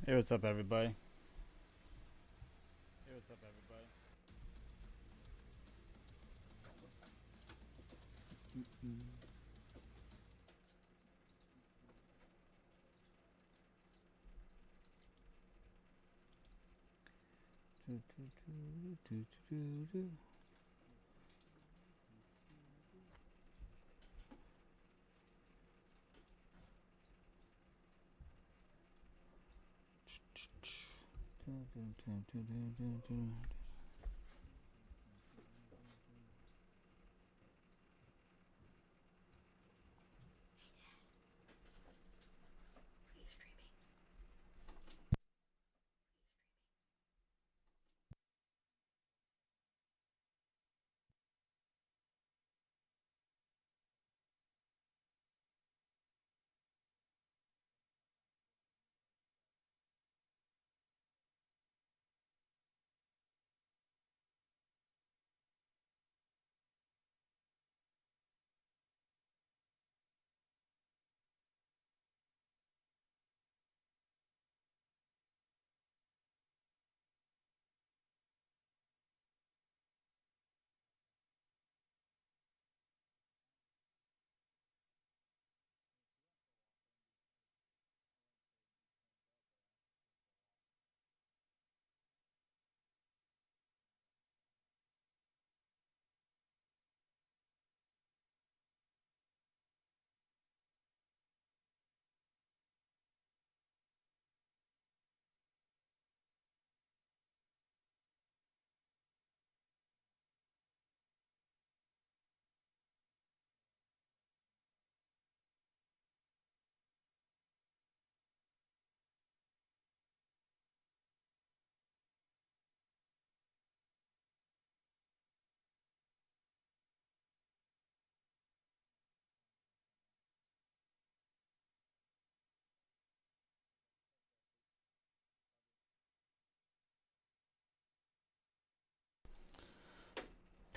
Hey, what's up, everybody? Hey, what's up, everybody?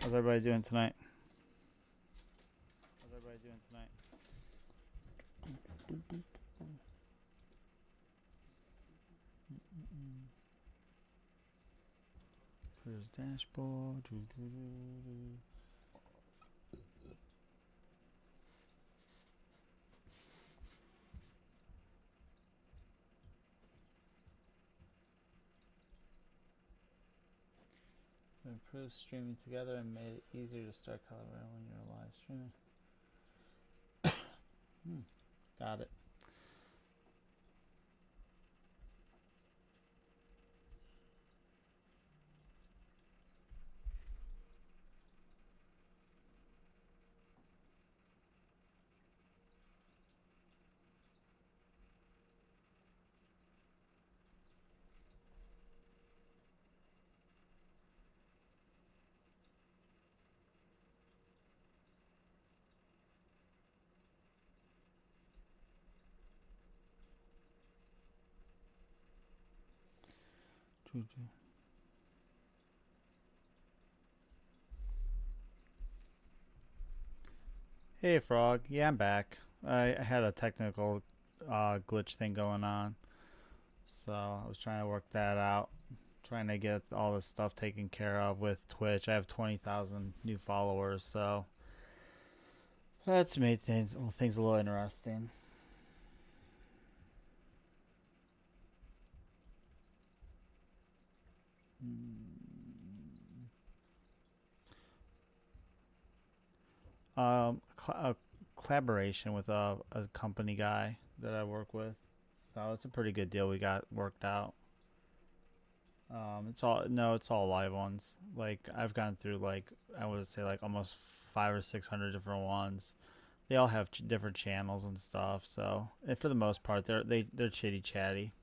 How's everybody doing tonight? How's everybody doing tonight? Here's dashboard. We improved streaming together and made it easier to start collaborating when you're live streaming. Got it. Hey, Frog. Yeah, I'm back. I had a technical glitch thing going on, so I was trying to work that out. Trying to get all this stuff taken care of with Twitch. I have 20,000 new followers, so that's made things a little interesting. A collaboration with a company guy that I work with, so it's a pretty good deal we got worked out. It's all live ones. Like I've gone through like I would say like almost 500 or 600 different ones. They all have different channels and stuff. So and for the most part, they're chitty chatty.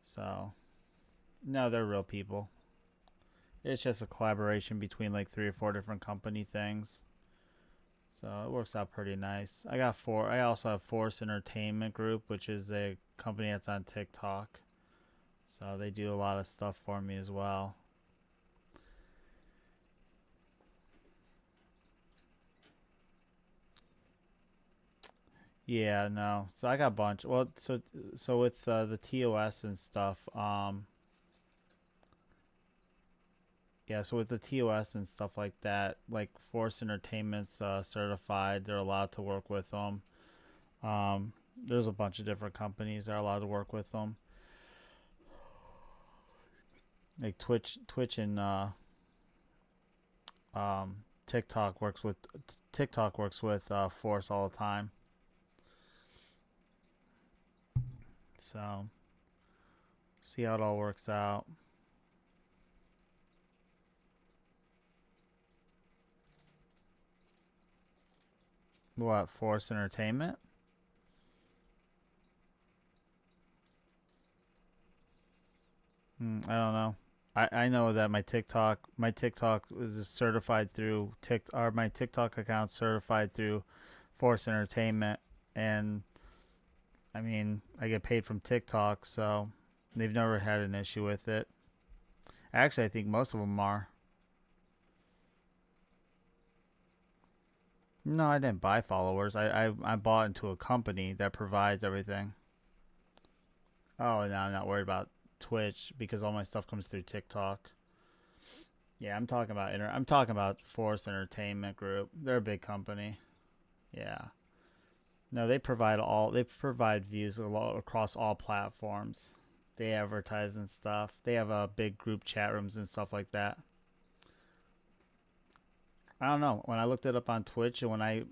So no, they're real people. It's just a collaboration between like three or four different company things. So it works out pretty nice. I also have Force Entertainment Group, which is a company that's on TikTok. So they do a lot of stuff for me as well. Yeah, no. So I got a bunch. Well, so with the TOS and stuff, yeah. So with the TOS and stuff like that, like Force Entertainment's certified. They're allowed to work with them. There's a bunch of different companies that are allowed to work with them. Like Twitch and TikTok works with Force all the time. So see how it all works out. What Force Entertainment? I don't know. I know that my TikTok is certified through my TikTok account certified through Force Entertainment, and I mean I get paid from TikTok, so they've never had an issue with it. Actually, I think most of them are. No, I didn't buy followers. I bought into a company that provides everything. Oh, no, I'm not worried about Twitch because all my stuff comes through TikTok. Yeah, I'm talking about Force Entertainment Group. They're a big company. Yeah. No, they provide views across all platforms. They advertise and stuff. They have big group chat rooms and stuff like that. I don't know. When I looked it up on Twitch and when I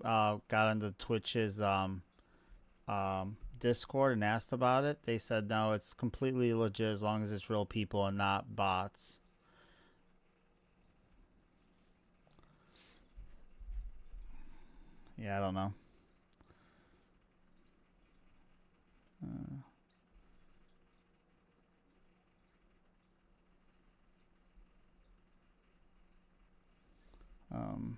got into Twitch's Discord and asked about it, they said no, it's completely legit as long as it's real people and not bots. Yeah, I don't know. Uh, um,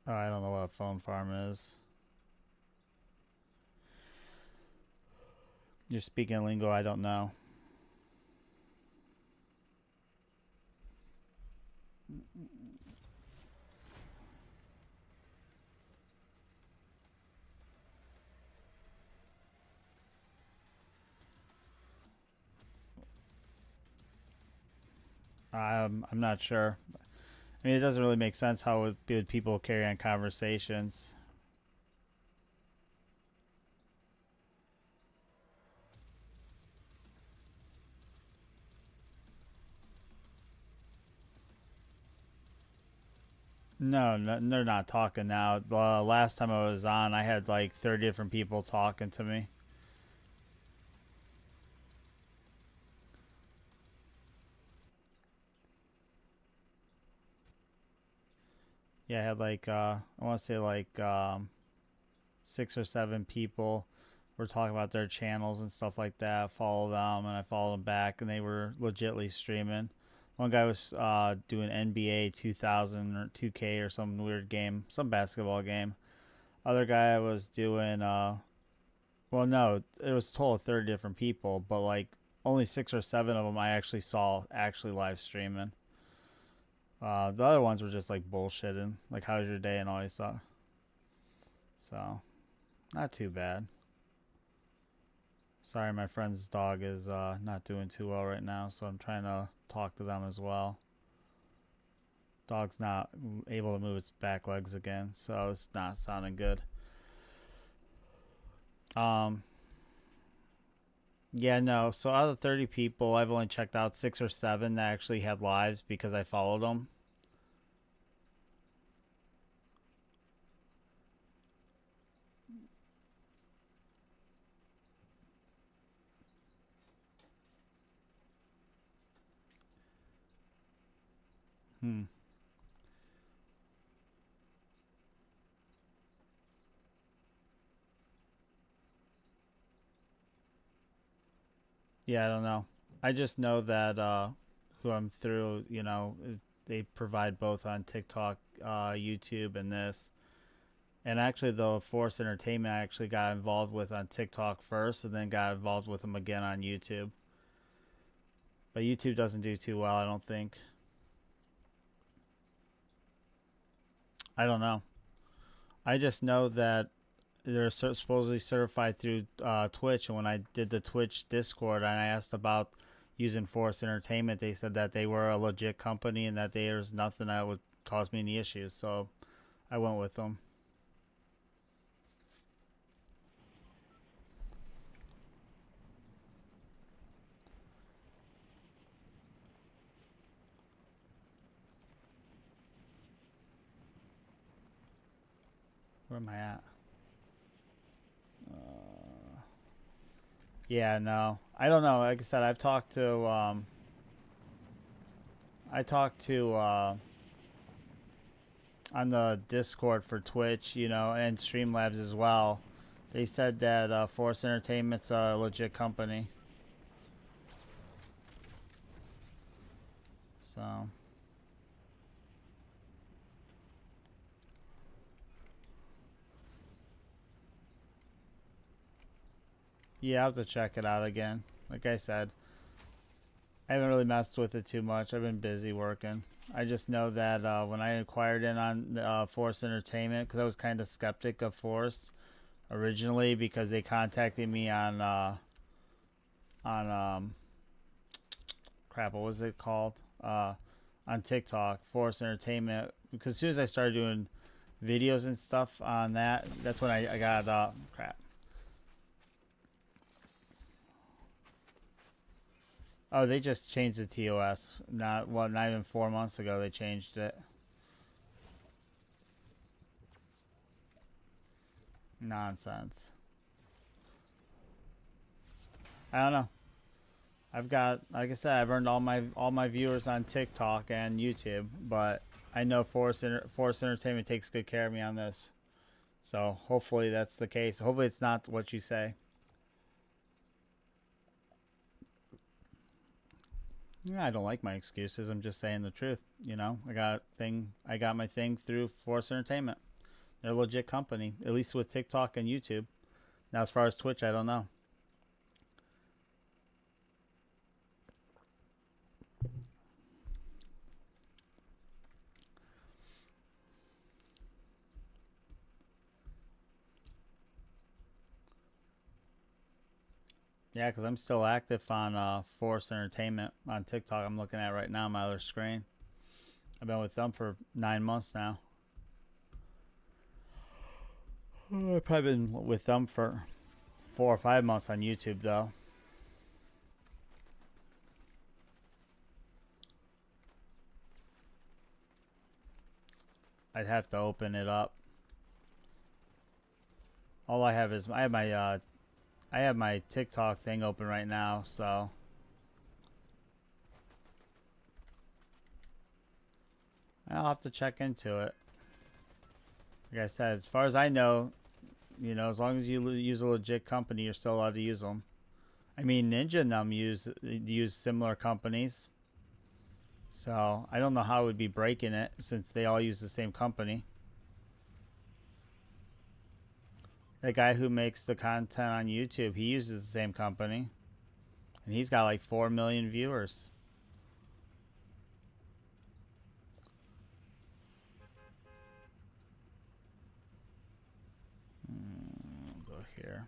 I don't know what a phone farm is. You're speaking lingo I don't know. I'm not sure. I mean, it doesn't really make sense how would people carry on conversations. No, no, they're not talking now. The last time I was on, I had like 30 different people talking to me. Yeah, I had like I want to say like 6 or 7 people were talking about their channels and stuff like that. Follow them, and I followed them back, and they were legitly streaming. One guy was doing NBA 2000 or 2K or some weird game, some basketball game. Other guy was doing well, no, it was a total of 30 different people, but like only 6 or 7 of them I actually saw actually live streaming. The other ones were just like bullshitting, like how's your day and all that stuff. So not too bad. Sorry, my friend's dog is not doing too well right now, so I'm trying to talk to them as well. Dog's not able to move its back legs again, so it's not sounding good. Um, yeah, no. So out of the 30 people, I've only checked out 6 or 7 that actually had lives because I followed them. Hmm. Yeah, I don't know. I just know that who I'm through, they provide both on TikTok, YouTube, and this. And actually, though, Force Entertainment I actually got involved with on TikTok first, and then got involved with them again on YouTube. But YouTube doesn't do too well, I don't think. I don't know. I just know that they're supposedly certified through Twitch, and when I did the Twitch Discord and I asked about using Force Entertainment, they said that they were a legit company and that there's nothing that would cause me any issues. So I went with them. Where am I at? Yeah, no, I don't know. Like I said, I've talked to I talked to on the Discord for Twitch, you know, and Streamlabs as well. They said that Force Entertainment's a legit company. So yeah, I'll have to check it out again. Like I said, I haven't really messed with it too much. I've been busy working. I just know that when I inquired in on Force Entertainment, because I was kind of skeptic of Force originally, because they contacted me on crap, what was it called? On TikTok, Force Entertainment. Because as soon as I started doing videos and stuff on that, that's when I got crap. Oh, they just changed the TOS. Not even 4 months ago they changed it. Nonsense. I don't know. I've got, like I said, I've earned all my viewers on TikTok and YouTube, but I know Force Entertainment takes good care of me on this. So hopefully that's the case. Hopefully it's not what you say. Yeah, I don't like my excuses. I'm just saying the truth. You know, I got my thing through Force Entertainment. They're a legit company, at least with TikTok and YouTube. Now, as far as Twitch, I don't know. Yeah, because I'm still active on Force Entertainment on TikTok. I'm looking at right now on my other screen. I've been with them for 9 months now. I've probably been with them for 4 or 5 months on YouTube, though. I'd have to open it up. All I have is I have my TikTok thing open right now, so I'll have to check into it. Like I said, as far as I know, you know, as long as you use a legit company, you're still allowed to use them. I mean, Ninja and them use similar companies, so I don't know how it would be breaking it since they all use the same company. The guy who makes the content on YouTube, he uses the same company, and he's got like 4 million viewers. I'll go here.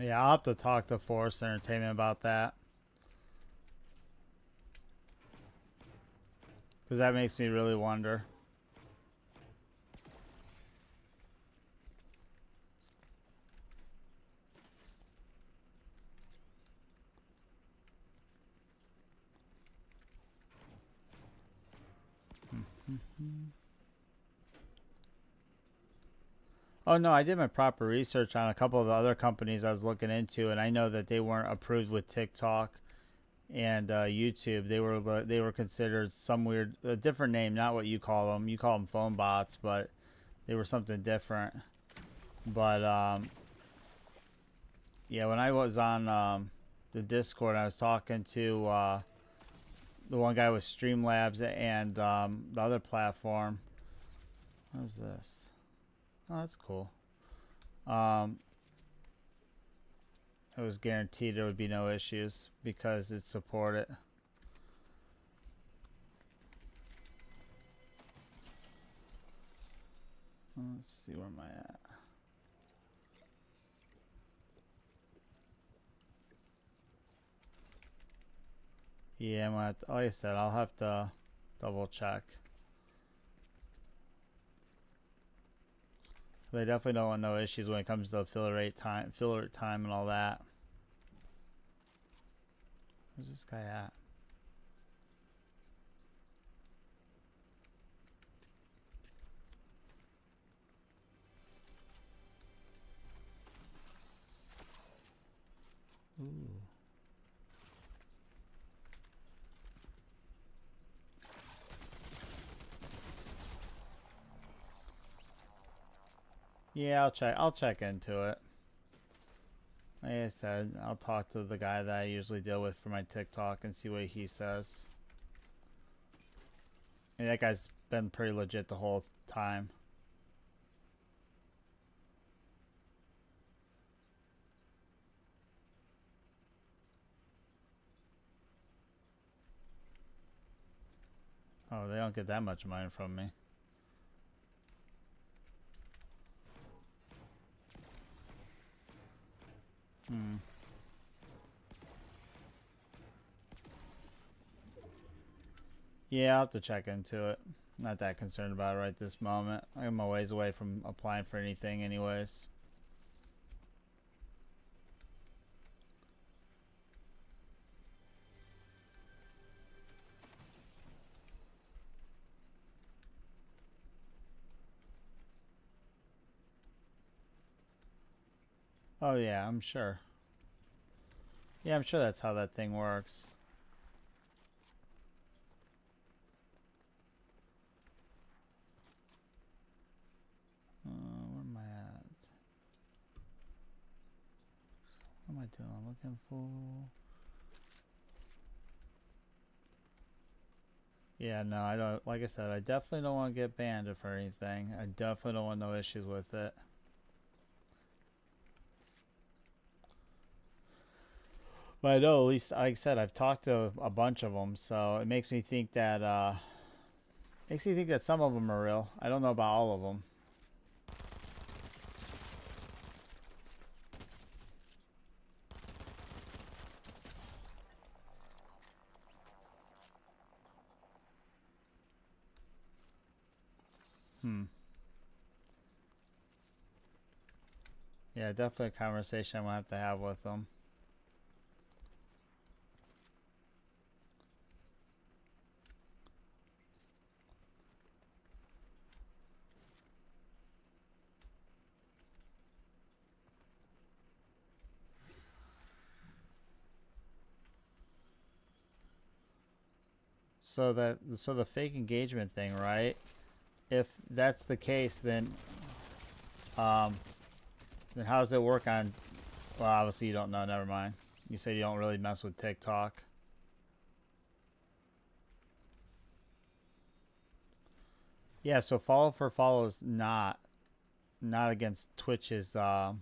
Yeah, I'll have to talk to Force Entertainment about that. Because that makes me really wonder. Oh no, I did my proper research on a couple of the other companies I was looking into, and I know that they weren't approved with TikTok and YouTube. They were considered some weird, a different name, not what you call them. You call them phone bots, but they were something different. But yeah, when I was on the Discord, I was talking to the one guy with Streamlabs and the other platform. What is this? Oh, that's cool. It was guaranteed there would be no issues because it supported. Let's see, where am I at? Yeah, I'm gonna have to, like I said, I'll have to double check. They definitely don't want no issues when it comes to fill rate time, and all that. Where's this guy at? Ooh. Yeah, I'll check into it. Like I said, I'll talk to the guy that I usually deal with for my TikTok and see what he says. I mean, that guy's been pretty legit the whole time. Oh, they don't get that much money from me. Yeah, I'll have to check into it. Not that concerned about it right this moment. I'm a ways away from applying for anything anyways. Oh yeah, I'm sure. Yeah, I'm sure that's how that thing works. Where am I at? What am I doing? I'm looking for... Yeah, no, I don't... Like I said, I definitely don't want to get banned for anything. I definitely don't want no issues with it. But I know, at least, like I said, I've talked to a bunch of them, so it makes me think that, some of them are real. I don't know about all of them. Yeah, definitely a conversation I'm going to have with them. So the fake engagement thing, right? If that's the case, then how does it work on? Well, obviously you don't know. Never mind. You said you don't really mess with TikTok. Yeah. So follow for follow is not against Twitch's TOS.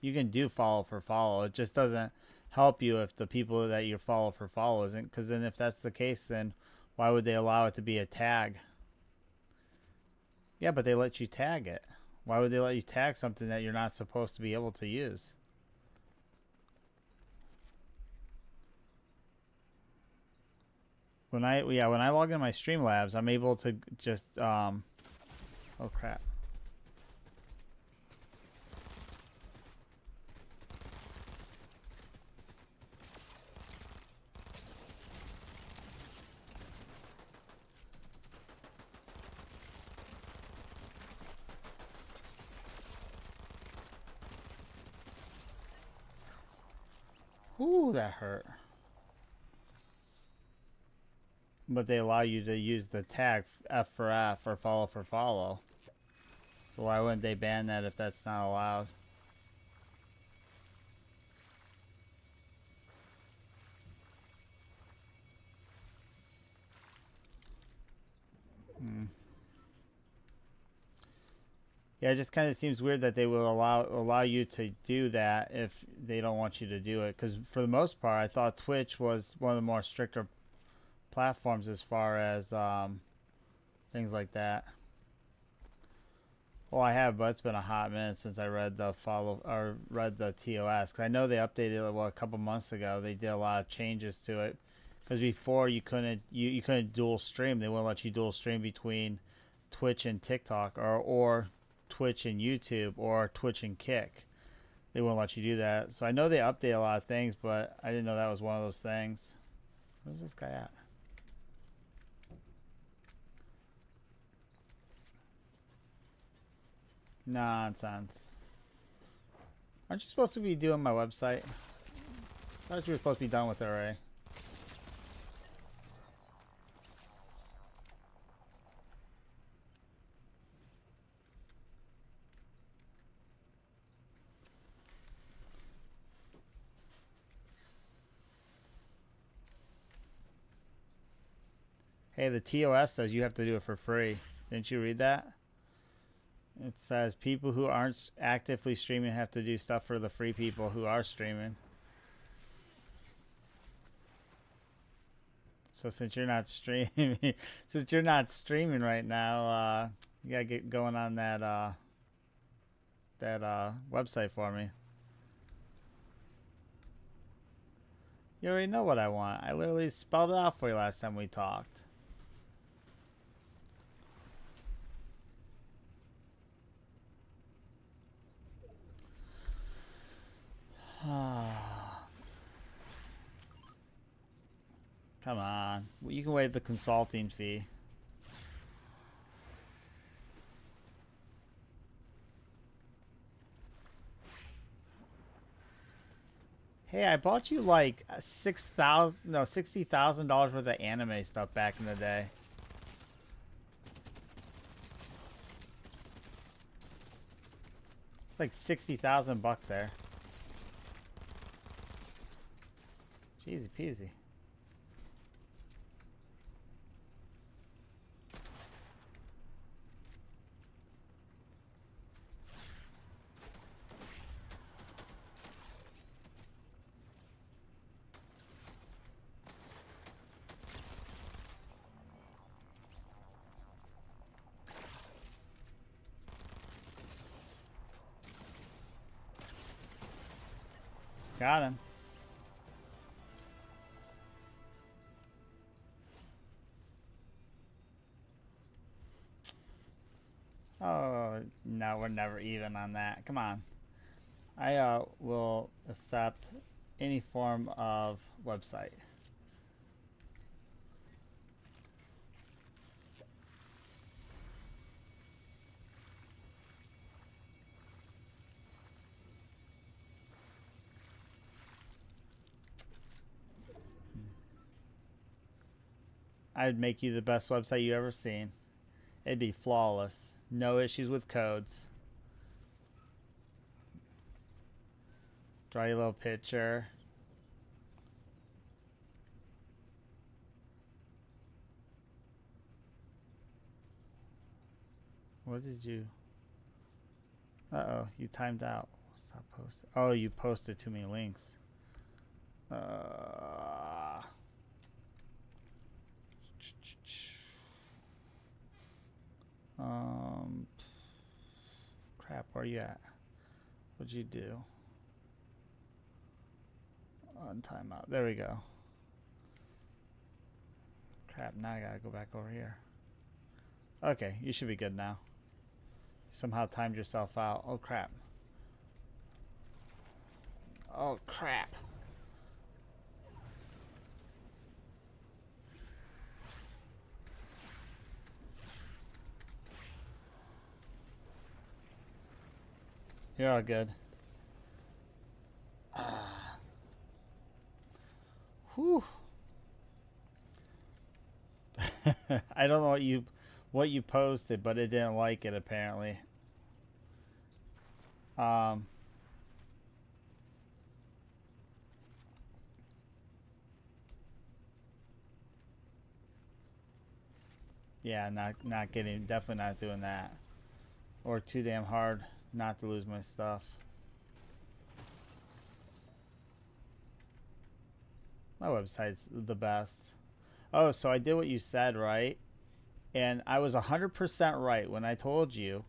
You can do follow for follow. It just doesn't help you if the people that you follow for follow isn't. Because then if that's the case, then why would they allow it to be a tag? Yeah, but they let you tag it. Why would they let you tag something that you're not supposed to be able to use? When I log in my Streamlabs, I'm able to just oh crap. Ooh, that hurt. But they allow you to use the tag F for F or follow for follow. So why wouldn't they ban that if that's not allowed? Hmm. Yeah, it just kind of seems weird that they will allow you to do that if they don't want you to do it. Because for the most part, I thought Twitch was one of the more stricter platforms as far as things like that. Well, I have, but it's been a hot minute since I read the TOS. Cause I know they updated it a couple months ago. They did a lot of changes to it. Because before you couldn't dual stream. They wouldn't let you dual stream between Twitch and TikTok or Twitch and YouTube or Twitch and Kick. They wouldn't let you do that. So I know they update a lot of things, but I didn't know that was one of those things. Where's this guy at? Nonsense. Aren't you supposed to be doing my website? I thought you were supposed to be done with it already. Hey, the TOS says you have to do it for free. Didn't you read that? It says people who aren't actively streaming have to do stuff for the free people who are streaming. So since you're not streaming, right now, you gotta get going on that website for me. You already know what I want. I literally spelled it out for you last time we talked. Come on. You can waive the consulting fee. Hey, I bought you like $60,000 worth of anime stuff back in the day. It's like 60,000 bucks there. Easy peasy. Got him. Oh, no, we're never even on that. Come on. I will accept any form of website. I'd make you the best website you ever seen. It'd be flawless. No issues with codes. Draw your little picture. What did you... Uh-oh, you timed out. Stop posting. Oh, you posted too many links. Crap, where you at? What'd you do? On timeout. There we go. Crap, now I gotta go back over here. Okay, you should be good now. Somehow timed yourself out. Oh crap. Oh crap. You're all good. Whew. I don't know what you posted, but it didn't like it apparently. Um, yeah, not getting, definitely not doing that. Or too damn hard not to lose my stuff. My website's the best. Oh, so I did what you said, right? And I was 100% right when I told you,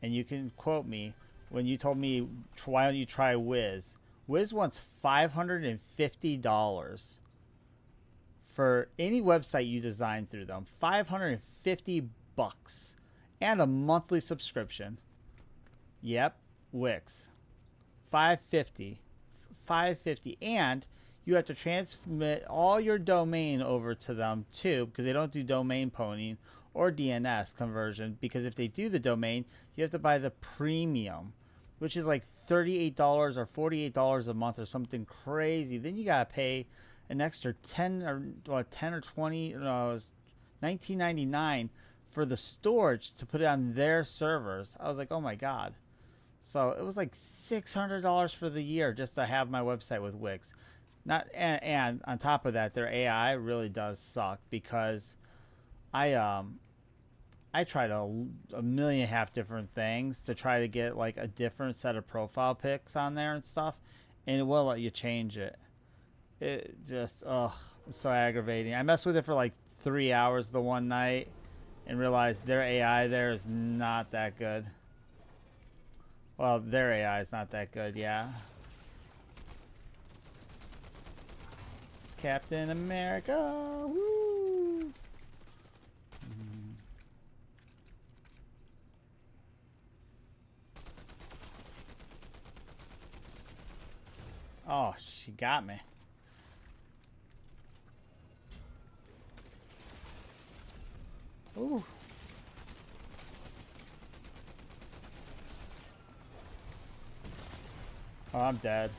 and you can quote me, when you told me, why don't you try Wiz? Wiz wants $550 for any website you design through them. 550 bucks and a monthly subscription. Yep, Wix. 550. 550 and you have to transmit all your domain over to them too, because they don't do domain pwning or DNS conversion, because if they do the domain, you have to buy the premium, which is like $38 or $48 a month or something crazy. Then you got to pay an extra 10 or 10 or 20, no, it was 19.99 for the storage to put it on their servers. I was like, "Oh my god." So it was like $600 for the year just to have my website with Wix. Not and on top of that, their AI really does suck, because I tried a million and a half different things to try to get like a different set of profile pics on there and stuff, and it won't let you change it. It just so aggravating. I messed with it for like 3 hours the one night and realized their AI there is not that good. Well, their AI is not that good, yeah. It's Captain America. Woo! Oh, she got me. Ooh. Oh, I'm dead.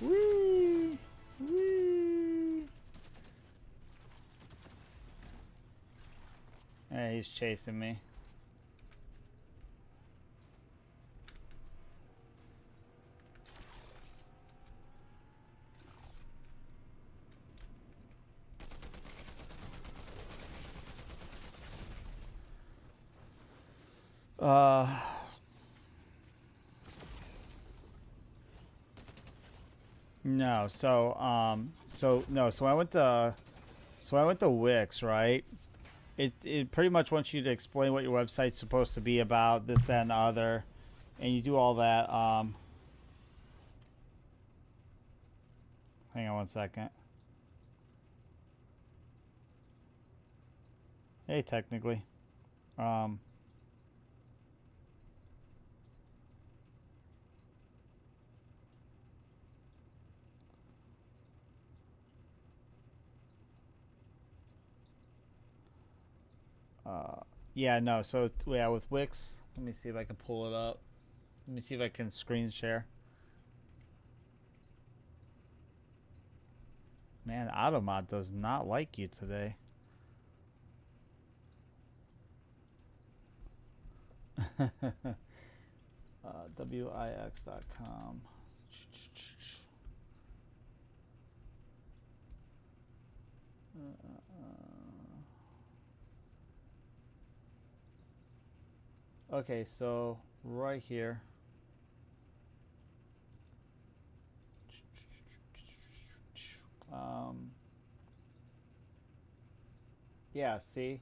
Whee! Whee! Hey, he's chasing me. Uh, no. So I went to Wix, right? It pretty much wants you to explain what your website's supposed to be about, this, that, and the other, and you do all that. Hang on one second. Hey, technically, um, uh, yeah, no. So yeah, with Wix, let me see if I can pull it up. Let me see if I can screen share. Man, Automod does not like you today. Wix.com. Okay, so right here. Um, yeah, see?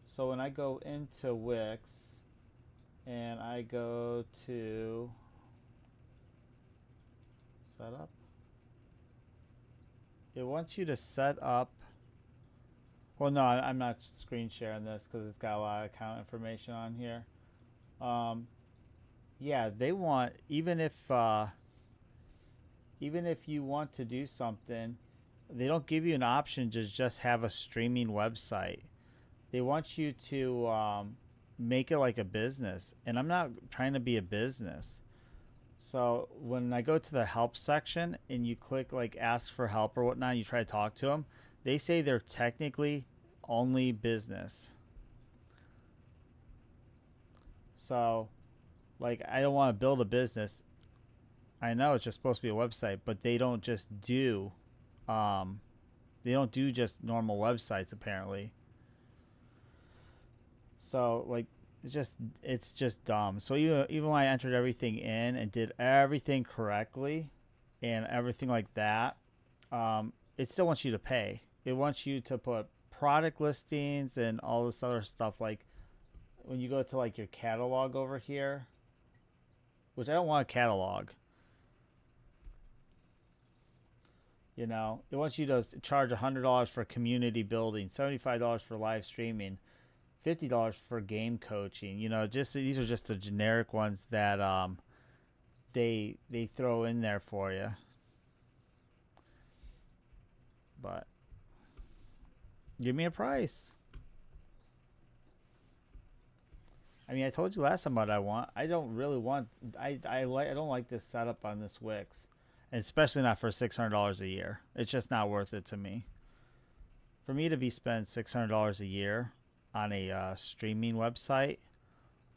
So when I go into Wix and I go to setup, it wants you to set up. Well, no, I'm not screen sharing this because it's got a lot of account information on here. Um, yeah, they want, even if you want to do something, they don't give you an option to just have a streaming website. They want you to make it like a business, and I'm not trying to be a business. So when I go to the help section and you click like ask for help or whatnot, you try to talk to them, they say they're technically only business. So like I don't want to build a business. I know it's just supposed to be a website, but um they don't do just normal websites apparently. So like it's just dumb. So even when I entered everything in and did everything correctly and everything like that, it still wants you to pay. It wants you to put product listings and all this other stuff. Like when you go to like your catalog over here, which I don't want a catalog. You know, it wants you to charge $100 for community building, $75 for live streaming, $50 for game coaching. You know, just these are just the generic ones that they throw in there for you. But give me a price. I mean, I told you last time what I want. I don't really want. I don't like this setup on this Wix, and especially not for $600 a year. It's just not worth it to me. For me to be spent $600 a year on a streaming website,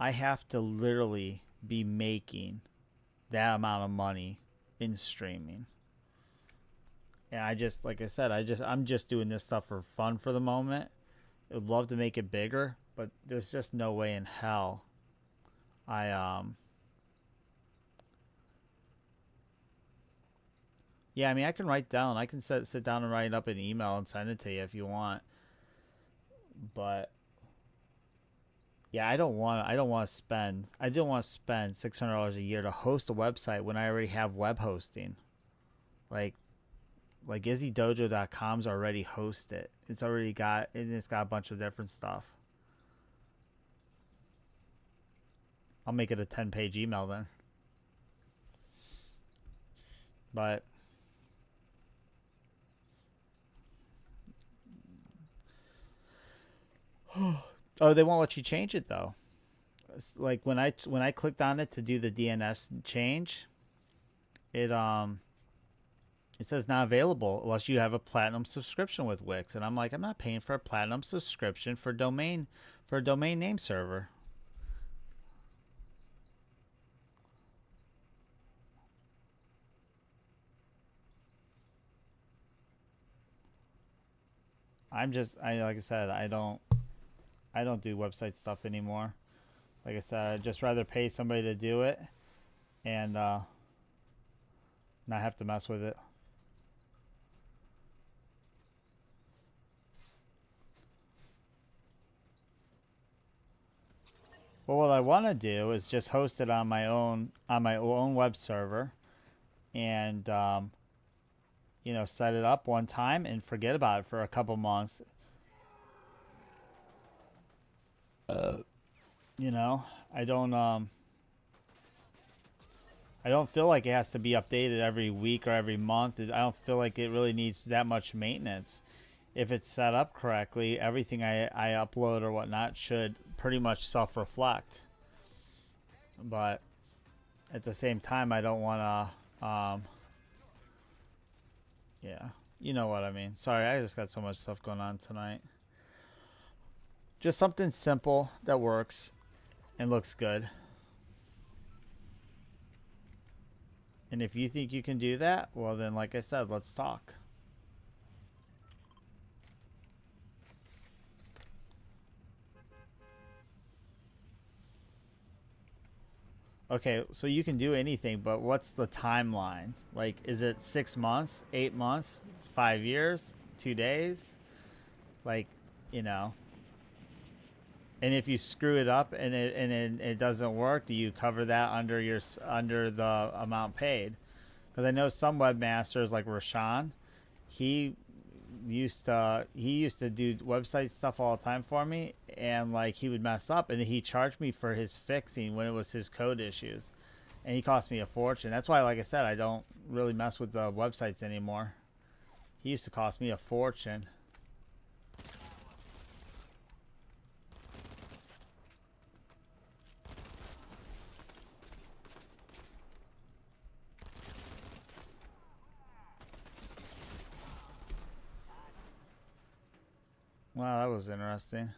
I have to literally be making that amount of money in streaming. And I just, like I said, I'm just doing this stuff for fun for the moment. I would love to make it bigger, but there's just no way in hell I yeah, I mean I can write down. I can sit down and write up an email and send it to you if you want. But yeah, I don't want to spend $600 a year to host a website when I already have web hosting. Like izzydojo.com's already hosted. It's got a bunch of different stuff. I'll make it a 10-page email then. But oh, they won't let you change it though. Like when I clicked on it to do the DNS change, it it says not available unless you have a platinum subscription with Wix, and I'm like, I'm not paying for a platinum subscription for a domain name server. I like I said, I don't do website stuff anymore. Like I said, I'd just rather pay somebody to do it and not have to mess with it. Well, what I want to do is just host it on my own web server, and set it up one time and forget about it for a couple months. You know, I don't feel like it has to be updated every week or every month. I don't feel like it really needs that much maintenance. If it's set up correctly, everything I upload or whatnot should pretty much self-reflect. But at the same time, I don't want to, yeah, you know what I mean. Sorry, I just got so much stuff going on tonight. Just something simple that works and looks good. And if you think you can do that, well then, like I said, let's talk. Okay, so you can do anything, but what's the timeline? Like, is it 6 months, 8 months, 5 years, 2 days? Like, you know. And if you screw it up and it doesn't work, do you cover that under the amount paid? Because I know some webmasters like Rashawn, he he used to do website stuff all the time for me, and like he would mess up and he charged me for his fixing when it was his code issues, and he cost me a fortune. That's why, like I said, I don't really mess with the websites anymore. He used to cost me a fortune. Wow, that was interesting.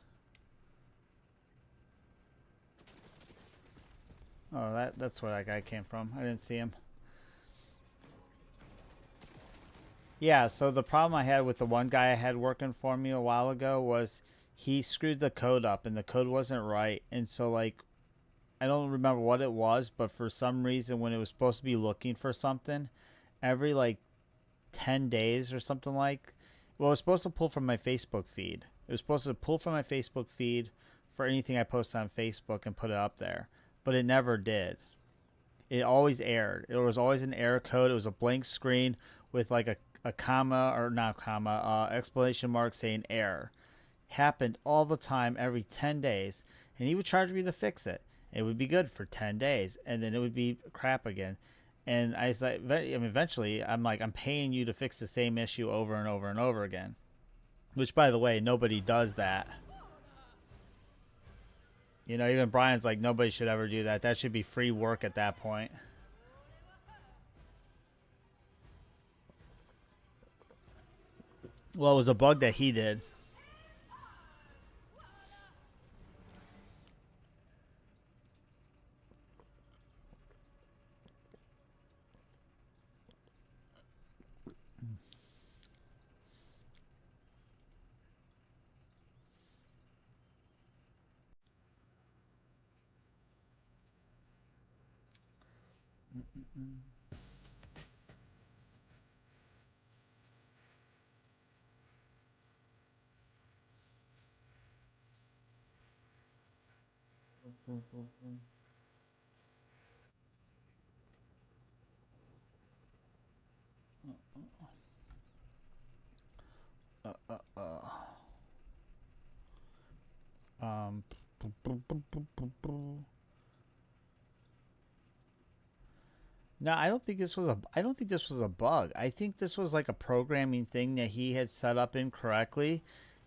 Oh, that's where that guy came from. I didn't see him. Yeah, so the problem I had with the one guy I had working for me a while ago was he screwed the code up and the code wasn't right. And so like I don't remember what it was, but for some reason when it was supposed to be looking for something, every like 10 days or something like, well, it was supposed to pull from my Facebook feed. It was supposed to pull from my Facebook feed for anything I posted on Facebook and put it up there, but it never did. It always errored. It was always an error code. It was a blank screen with like a comma or not comma, exclamation mark saying error. Happened all the time, every 10 days, and he would charge me to fix it. It would be good for 10 days, and then it would be crap again. And I was like, eventually, I'm like, I'm paying you to fix the same issue over and over and over again. Which, by the way, nobody does that. You know, even Brian's like, nobody should ever do that. That should be free work at that point. Well, it was a bug that he did. Uh, uh, uh. Um. No, I don't think this was a. I don't think this was a bug. I think this was like a programming thing that he had set up incorrectly,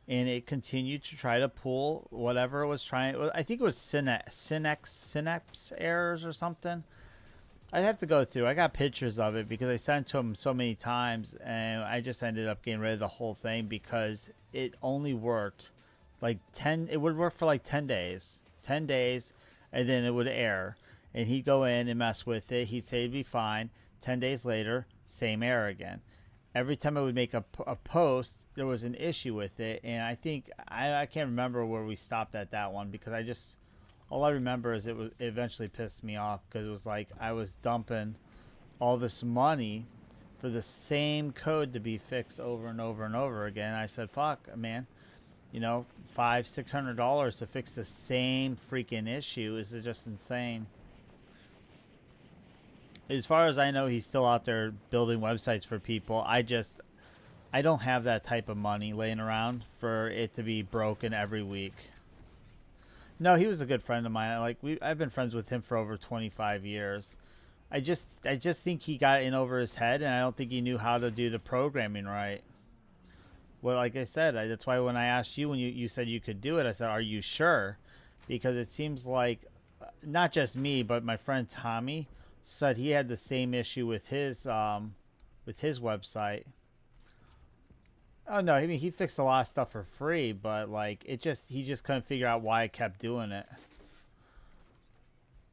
and it continued to try to pull whatever it was trying. I think it was synapse errors or something. I'd have to go through. I got pictures of it because I sent to him so many times, and I just ended up getting rid of the whole thing because it only worked like 10. It would work for like 10 days, 10 days, and then it would error. And he'd go in and mess with it. He'd say it'd be fine. 10 days later, same error again. Every time I would make a post, there was an issue with it, and I think I can't remember where we stopped at that one because I just all I remember is it eventually pissed me off because it was like I was dumping all this money for the same code to be fixed over and over and over again. I said, "Fuck, man, you know, $500-600 to fix the same freaking issue is just insane." As far as I know, he's still out there building websites for people. I don't have that type of money laying around for it to be broken every week. No, he was a good friend of mine. I've been friends with him for over 25 years. I just think he got in over his head, and I don't think he knew how to do the programming right. Well, like I said, that's why when I asked you when you said you could do it, I said, "Are you sure?" Because it seems like not just me, but my friend Tommy said he had the same issue with his website. Oh no, I mean he fixed a lot of stuff for free, but like he just couldn't figure out why I kept doing it.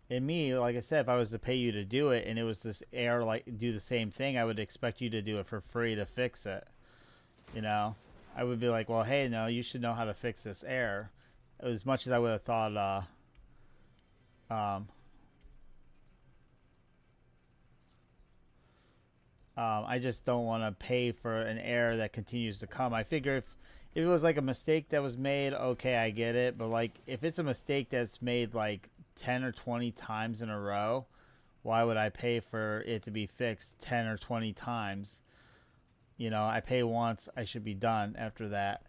And me, like I said, if I was to pay you to do it and it was this error like do the same thing, I would expect you to do it for free to fix it. You know, I would be like, well, hey, no, you should know how to fix this error. As much as I would have thought, um, I just don't want to pay for an error that continues to come. I figure if it was like a mistake that was made, okay, I get it. But like if it's a mistake that's made like 10 or 20 times in a row, why would I pay for it to be fixed 10 or 20 times? You know, I pay once, I should be done after that.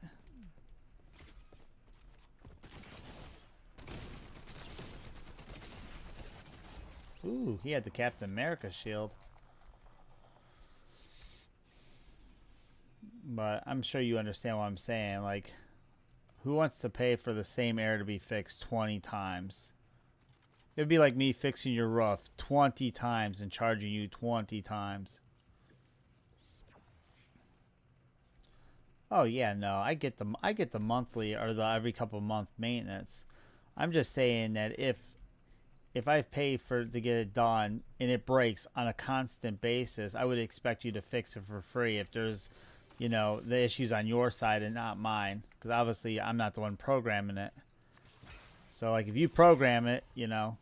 Ooh, he had the Captain America shield. But I'm sure you understand what I'm saying. Like, who wants to pay for the same error to be fixed 20 times? It'd be like me fixing your roof 20 times and charging you 20 times. Oh yeah, no, I get the monthly or the every couple month maintenance. I'm just saying that if I pay for to get it done and it breaks on a constant basis, I would expect you to fix it for free if there's, the issues on your side and not mine. Because obviously I'm not the one programming it. So like if you program it, and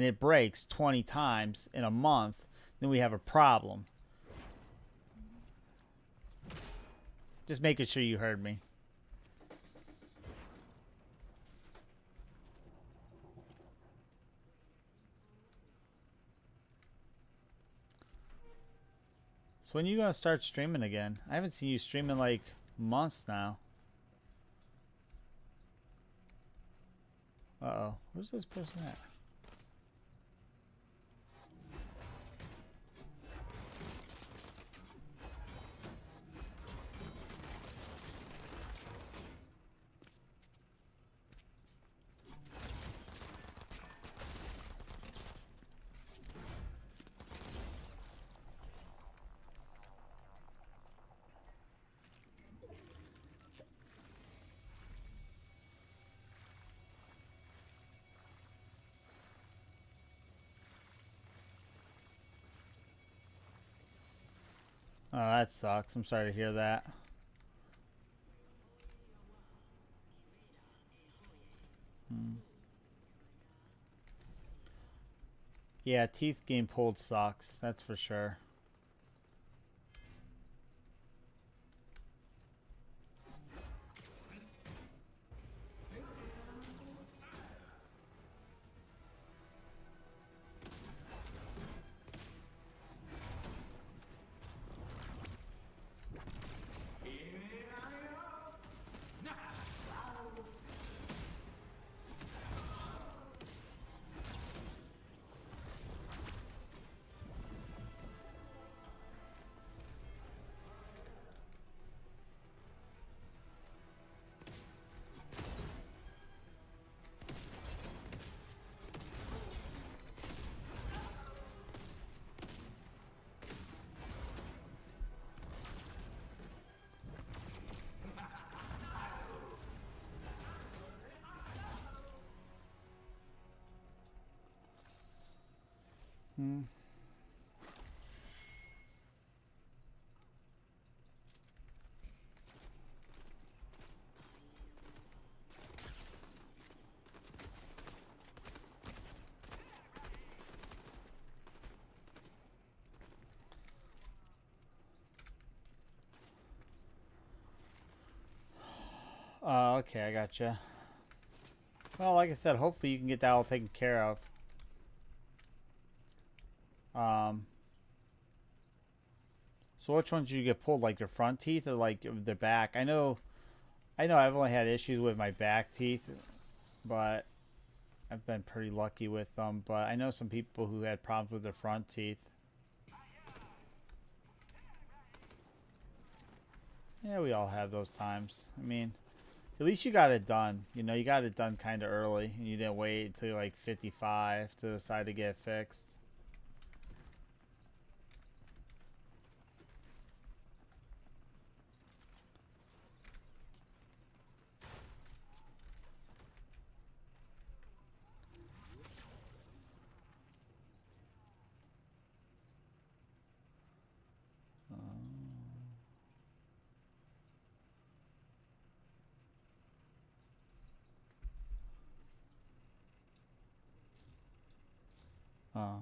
it breaks 20 times in a month, then we have a problem. Just making sure you heard me. So when you gonna start streaming again? I haven't seen you streaming like months now. Uh-oh. Where's this person at? Oh, that sucks. I'm sorry to hear that. Hmm. Yeah, teeth getting pulled sucks. That's for sure. Hmm. Oh, okay, I gotcha. Well, like I said, hopefully you can get that all taken care of. Um, so which ones do you get pulled? Like your front teeth or like the back? I know I've only had issues with my back teeth, but I've been pretty lucky with them. But I know some people who had problems with their front teeth. Yeah, we all have those times. I mean, at least you got it done. You got it done kind of early, and you didn't wait until you're like 55 to decide to get it fixed. Uh,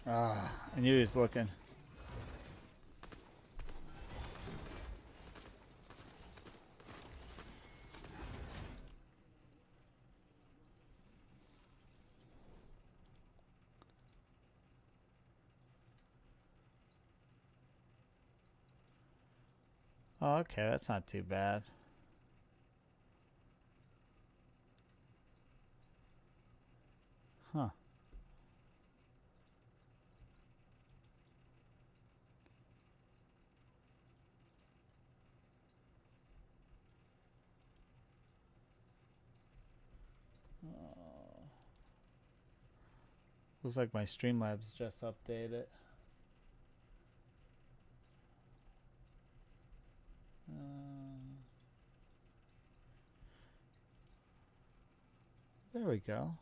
uh, I knew he was looking. Oh, okay, that's not too bad. Huh. Looks like my Streamlabs just updated. There we go.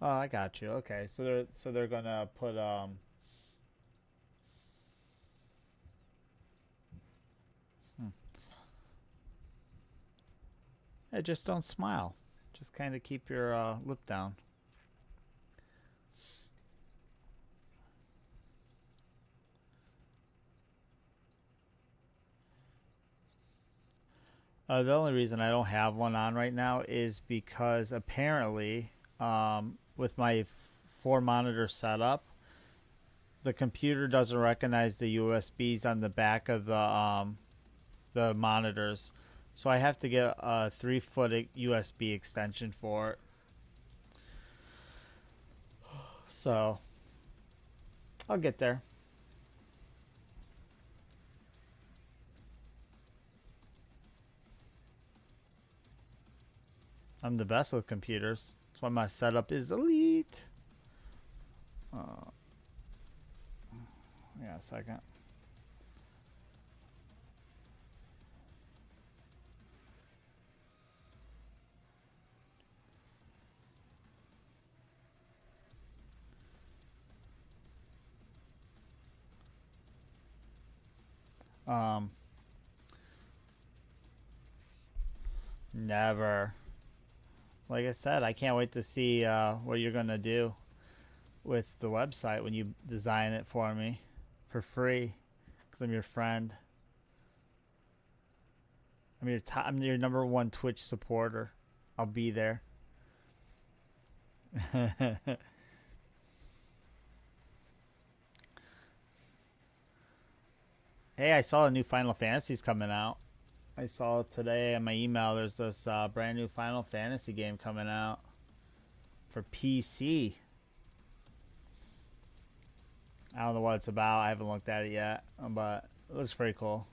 Oh, I got you. Okay, so they're gonna put hmm. Yeah, just don't smile. Just kind of keep your lip down. The only reason I don't have one on right now is because apparently, with my four monitor setup, the computer doesn't recognize the USBs on the back of the monitors, so I have to get a 3-foot USB extension for it. So I'll get there. I'm the best with computers. That's why my setup is elite. Uh, yeah, a second. Um, Never. Like I said, I can't wait to see what you're gonna do with the website when you design it for me for free, because I'm your friend. I'm your number one Twitch supporter. I'll be there. Hey, I saw a new Final Fantasy's coming out. I saw today on my email. There's this brand new Final Fantasy game coming out for PC. I don't know what it's about. I haven't looked at it yet, but it looks pretty cool.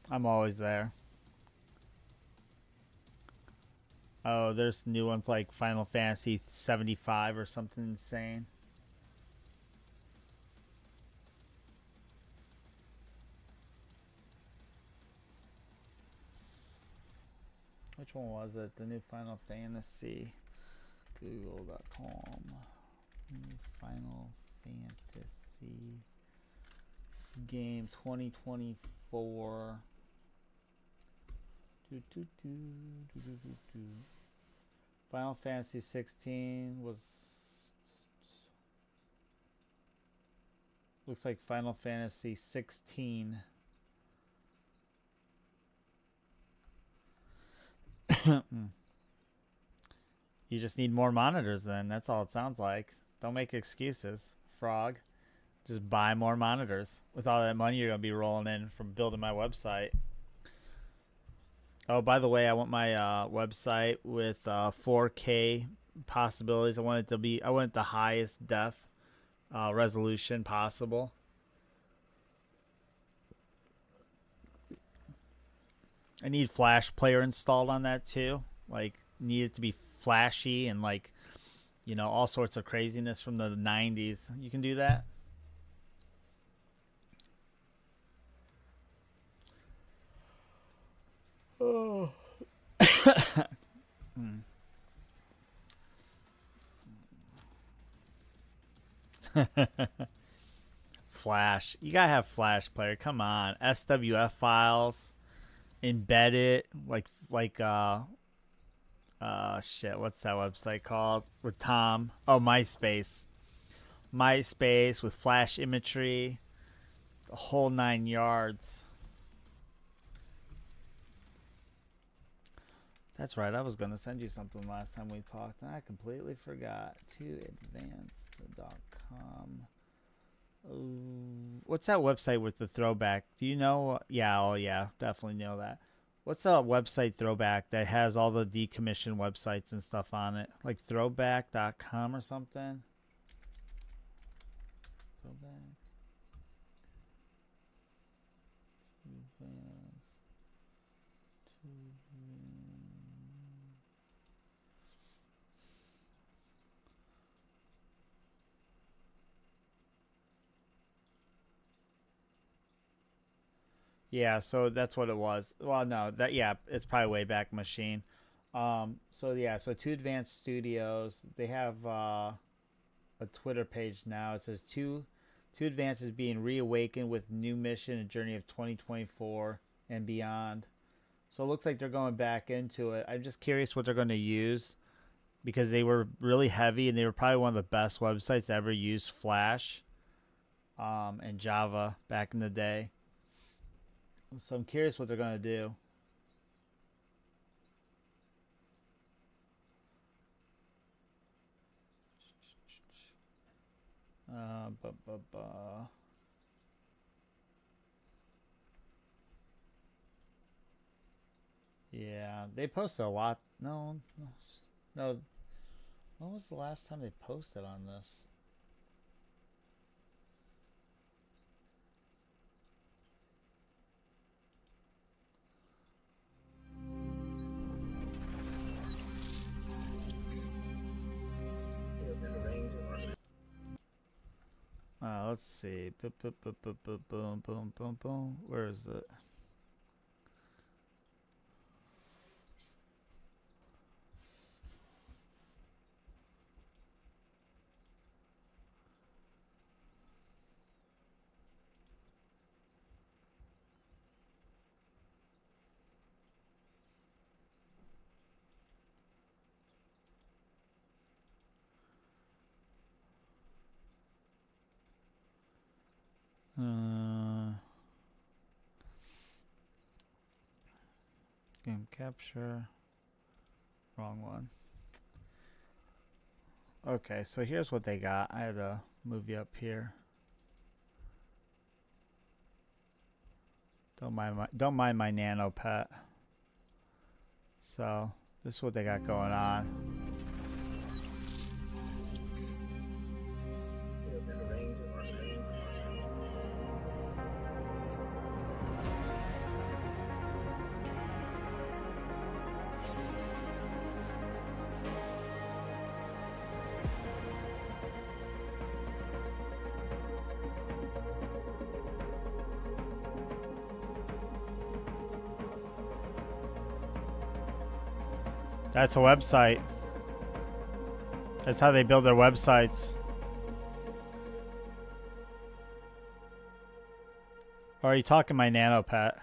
I'm always there. Oh, there's new ones like Final Fantasy 75 or something insane. Which one was it? The new Final Fantasy. Google.com. New Final Fantasy game 2024. Do, do, do, do, do, do, do. Final Fantasy 16 was. Looks like Final Fantasy 16. You just need more monitors then. That's all it sounds like. Don't make excuses, Frog. Just buy more monitors. With all that money you're going to be rolling in from building my website. Oh, by the way, I want my website with 4K possibilities. I want the highest def resolution possible. I need Flash Player installed on that too. Like, need it to be flashy and like, all sorts of craziness from the 90s. You can do that. Oh. Hmm. Flash. You gotta have Flash Player. Come on, SWF files, embed it shit. What's that website called with Tom? Oh, MySpace. MySpace with Flash imagery. The whole 9 yards. That's right. I was going to send you something last time we talked, and I completely forgot. ToAdvance.com. What's that website with the throwback? Do you know? Yeah, oh yeah, definitely know that. What's that website throwback that has all the decommissioned websites and stuff on it? Like throwback.com or something? Throwback. Advance. Yeah, so that's what it was. Well, no, that yeah, it's probably Wayback Machine. So yeah, so Two Advanced Studios, they have a Twitter page now. It says Two Advanced is being reawakened with new mission and journey of 2024 and beyond. So it looks like they're going back into it. I'm just curious what they're going to use because they were really heavy and they were probably one of the best websites that ever used Flash and Java back in the day. So I'm curious what they're going to do. Uh, bu- bu- bu- Yeah, they posted a lot. No, no, no. When was the last time they posted on this? Let's see. Boom, boom, boom, boom, boom, boom, boom, boom. Where is it? Game capture. Wrong one. Okay, so here's what they got. I had to move you up here. Don't mind my nano pet. So this is what they got going on. That's a website. That's how they build their websites. Or are you talking my nano pet?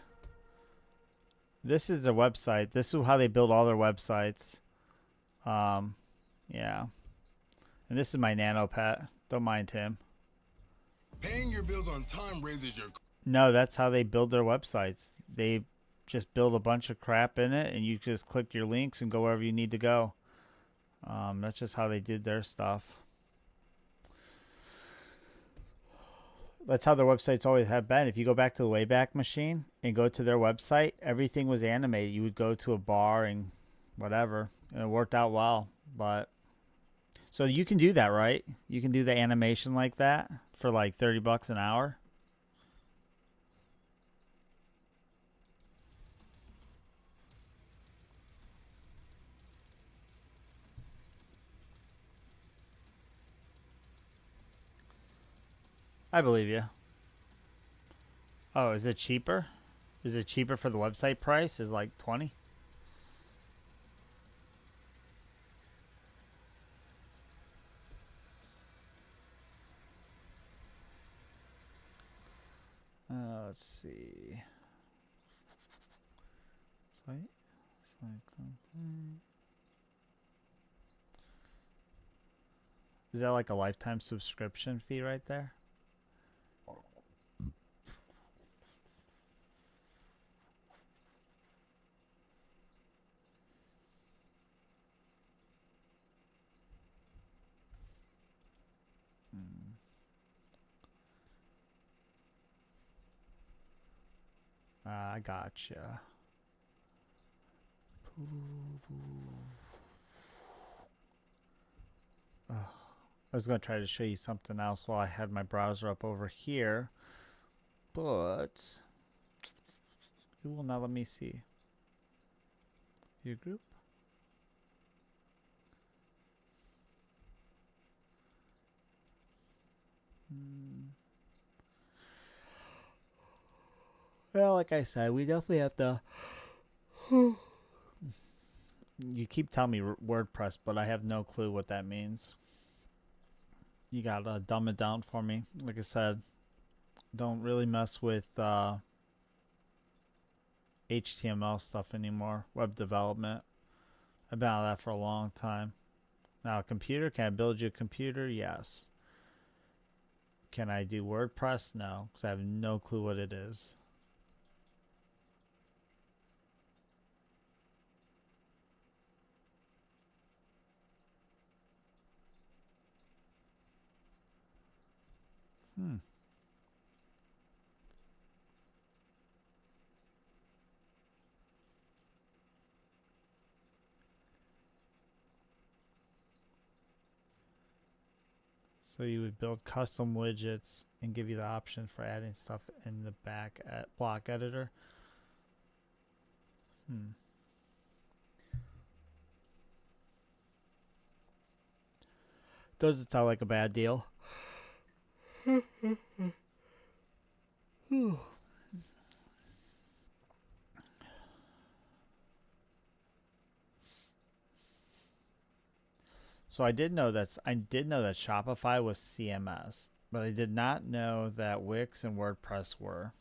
This is their website. This is how they build all their websites. Yeah. And this is my nano pet. Don't mind him. Paying your bills on time raises your... No, that's how they build their websites. They just build a bunch of crap in it, and you just click your links and go wherever you need to go. That's just how they did their stuff. That's how their websites always have been. If you go back to the Wayback Machine and go to their website, everything was animated. You would go to a bar and whatever, and it worked out well. But so you can do that, right? You can do the animation like that for like $30 an hour. I believe you. Oh, is it cheaper? Is it cheaper for the website price? Is like 20? Let's see. Site. Is that like a lifetime subscription fee right there? I gotcha. Oh, I was going to try to show you something else while I had my browser up over here, but it will not let me see. View group. Well, like I said, we definitely have to. You keep telling me WordPress, but I have no clue what that means. You gotta dumb it down for me. Like I said, don't really mess with HTML stuff anymore. Web development. I've been out of that for a long time. Now, a computer, can I build you a computer? Yes. Can I do WordPress? No, because I have no clue what it is. So you would build custom widgets and give you the option for adding stuff in the back at block editor. Doesn't sound like a bad deal. So I did know that Shopify was CMS, but I did not know that Wix and WordPress were.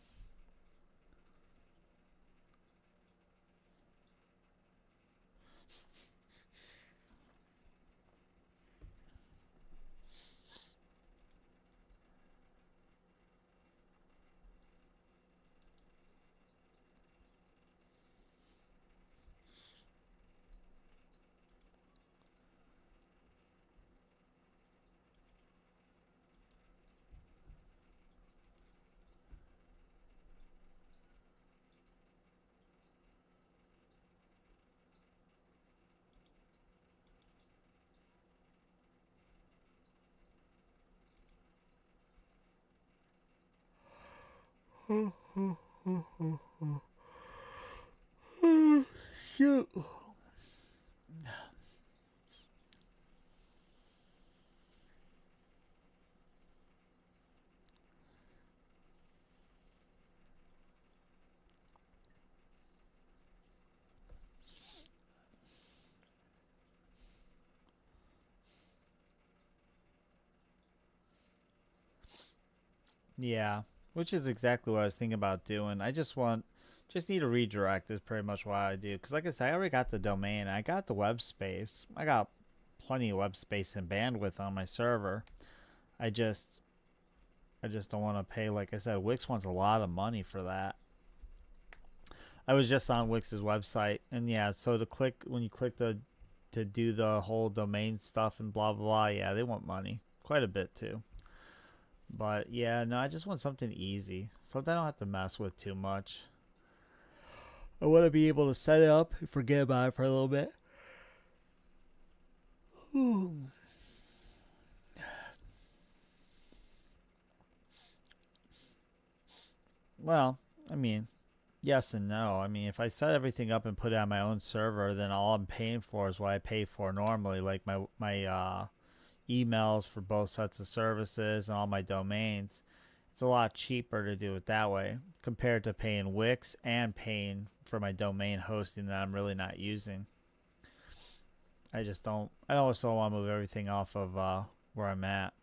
Shoot. Yeah, which is exactly what I was thinking about doing. Just need a redirect is pretty much what I do. Because like I said, I already got the domain. I got the web space. I got plenty of web space and bandwidth on my server. I just, I just don't want to pay. Like I said, Wix wants a lot of money for that. I was just on Wix's website, and yeah, so when you click to do the whole domain stuff and blah blah blah, yeah, they want money, quite a bit too. But yeah, no, I just want something easy, something I don't have to mess with too much. I want to be able to set it up and forget about it for a little bit. Well, I mean, yes and no. I mean, if I set everything up and put it on my own server, then all I'm paying for is what I pay for normally, like my emails for both sets of services and all my domains. It's a lot cheaper to do it that way compared to paying Wix and paying for my domain hosting that I'm really not using. I just don't. I also want to move everything off of where I'm at.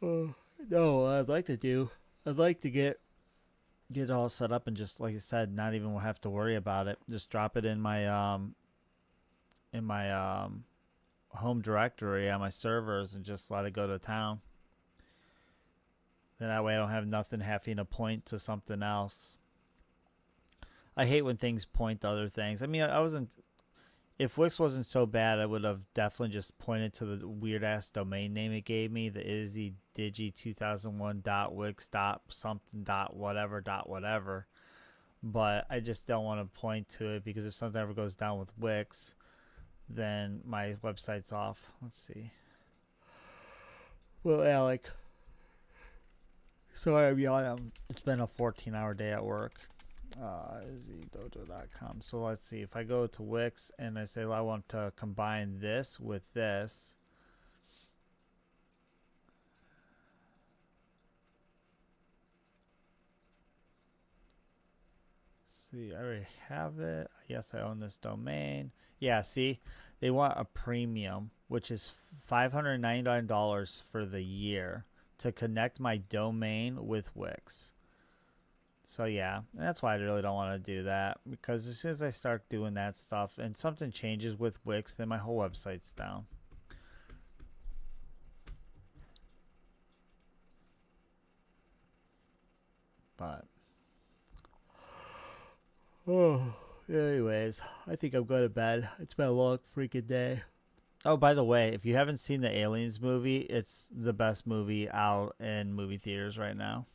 No, I'd like to do. I'd like to get it all set up and just like I said, not even have to worry about it. Just drop it in my home directory on my servers and just let it go to town. Then that way I don't have nothing having to point to something else. I hate when things point to other things. I mean, I wasn't. if Wix wasn't so bad, I would have definitely just pointed to the weird ass domain name it gave me, the izzydigi2001.wix dot something dot whatever. But I just don't want to point to it because if something ever goes down with Wix, then my website's off. Let's see. Well, Alec, sorry I'm yawning. It's been a 14-hour day at work. Izzydojo.com. So let's see. If I go to Wix and I say, well, I want to combine this with this. See, I already have it. Yes, I own this domain. Yeah, see, they want a premium, which is $599 for the year to connect my domain with Wix. So yeah, that's why I really don't want to do that, because as soon as I start doing that stuff and something changes with Wix, then my whole website's down. But oh, anyways, I think I'm going to bed. It's been a long freaking day. Oh, by the way, if you haven't seen the Aliens movie, it's the best movie out in movie theaters right now.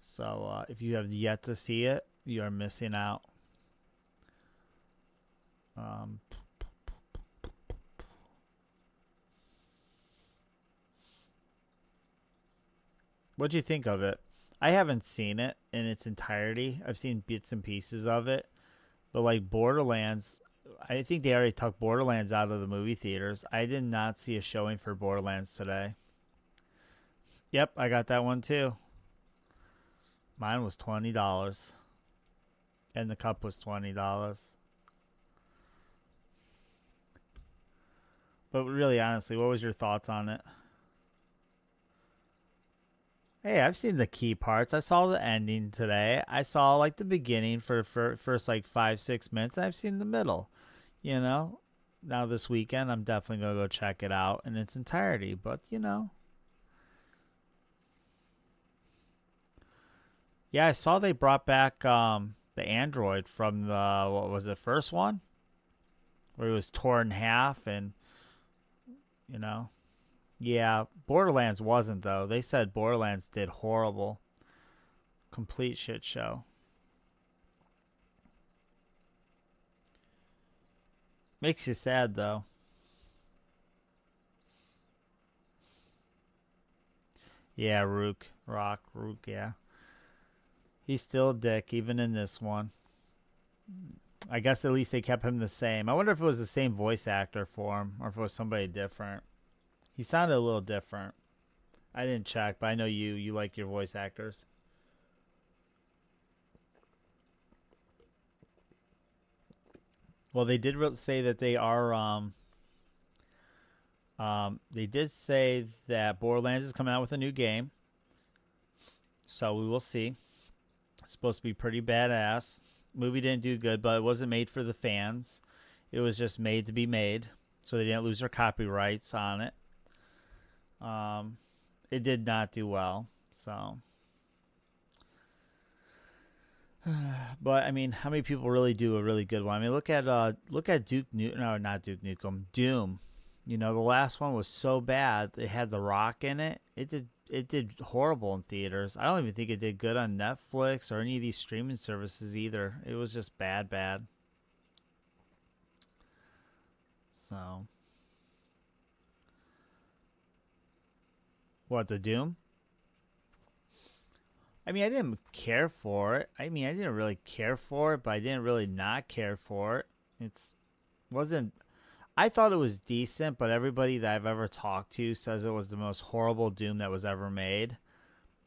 So if you have yet to see it, you are missing out. What'd you think of it? I haven't seen it in its entirety. I've seen bits and pieces of it. But like Borderlands, I think they already took Borderlands out of the movie theaters. I did not see a showing for Borderlands today. Yep, I got that one too. Mine was $20. And the cup was $20. But really, honestly, what was your thoughts on it? Hey, I've seen the key parts. I saw the ending today. I saw like the beginning for first like 5-6 minutes. I've seen the middle. You know, now this weekend I'm definitely gonna go check it out in its entirety. But you know, yeah, I saw they brought back the android from the what was it first one where he was torn in half and you know. Yeah, Borderlands wasn't though. They said Borderlands did horrible. Complete shit show. Makes you sad though. Yeah, Rook, yeah. He's still a dick even in this one. I guess at least they kept him the same. I wonder if it was the same voice actor for him or if it was somebody different. He sounded a little different. I didn't check, but I know you like your voice actors. Well, they did say that they are they did say that Borderlands is coming out with a new game. So we will see. It's supposed to be pretty badass. Movie didn't do good, but it wasn't made for the fans. It was just made to be made, so they didn't lose their copyrights on it. It did not do well, so. But I mean, how many people really do a really good one? I mean, look at Duke Nukem, no, not Duke Nukem, Doom. You know, the last one was so bad. It had The Rock in it. It did horrible in theaters. I don't even think it did good on Netflix or any of these streaming services either. It was just bad. So, what, the Doom? I mean, I didn't care for it. I mean, I didn't really care for it, but I didn't really not care for it. It's wasn't. I thought it was decent, but everybody that I've ever talked to says it was the most horrible Doom that was ever made.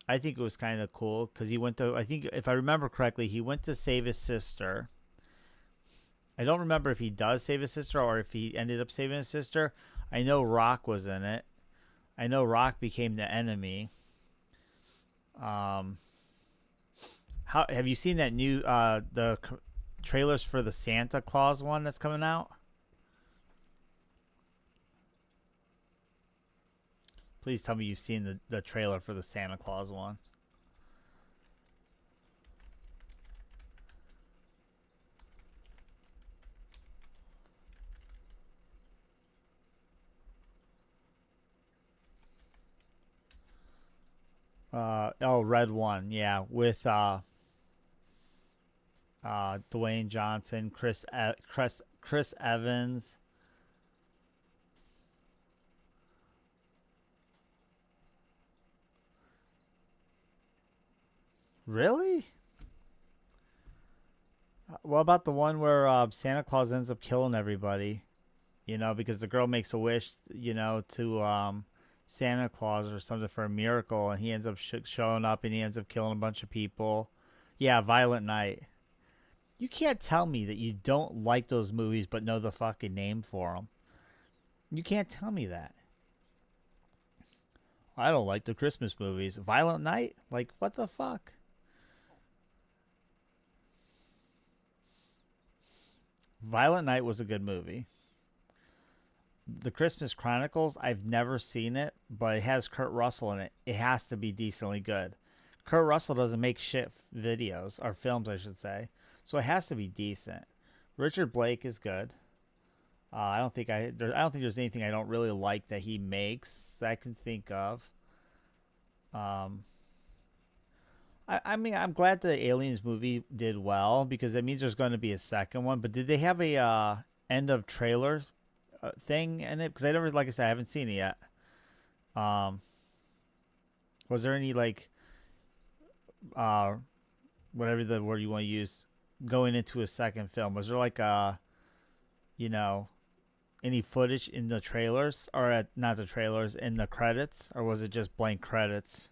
I think it was kind of cool because he went to. I think if I remember correctly, he went to save his sister. I don't remember if he does save his sister or if he ended up saving his sister. I know Rock was in it. I know Rock became the enemy. How have you seen that new trailers for the Santa Claus one that's coming out? Please tell me you've seen the trailer for the Santa Claus one. Oh, Red One, yeah, with Dwayne Johnson, Chris Evans. Really? What about the one where Santa Claus ends up killing everybody? You know, because the girl makes a wish, you know, to Santa Claus or something for a miracle, and he ends up showing up and he ends up killing a bunch of people. Yeah, Violent Night. You can't tell me that you don't like those movies but know the fucking name for them. You can't tell me that. I don't like the Christmas movies. Violent Night? Like, what the fuck? Violent Night was a good movie. The Christmas Chronicles, I've never seen it, but it has Kurt Russell in it. It has to be decently good. Kurt Russell doesn't make shit videos, or films, I should say, so it has to be decent. Richard Blake is good. I don't think there's anything I don't really like that he makes that I can think of. Um, I mean, I'm glad the Aliens movie did well because that means there's going to be a second one. But did they have a end of trailer thing in it? Because I never, like I said, I haven't seen it yet. Um, was there any like uh whatever the word you want to use going into a second film? Was there like you know any footage in the trailers or not the trailers in the credits, or was it just blank credits?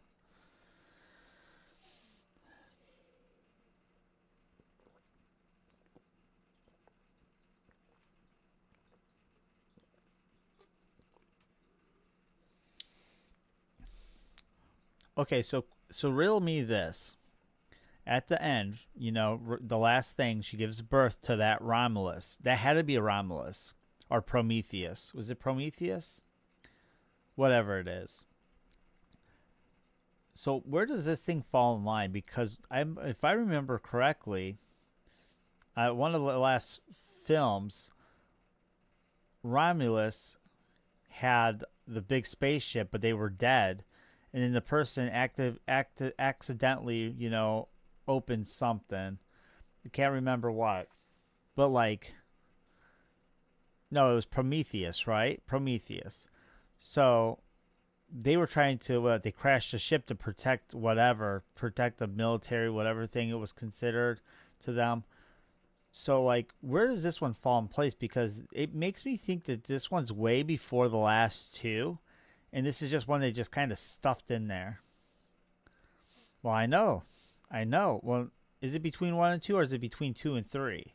Okay, so riddle me this. At the end, you know, the last thing, she gives birth to that Romulus. That had to be a Romulus or Prometheus. Was it Prometheus? Whatever it is. So where does this thing fall in line? Because if I remember correctly, one of the last films, Romulus had the big spaceship, but they were dead, and then the person accidentally, you know, opened something. I can't remember what, but like, no, it was Prometheus, right? Prometheus. So they were trying to they crashed the ship to protect the military, whatever thing it was considered to them. So like, where does this one fall in place? Because it makes me think that this one's way before the last two, and this is just one they just kind of stuffed in there. Well, I know. Well, is it between one and two, or is it between two and three?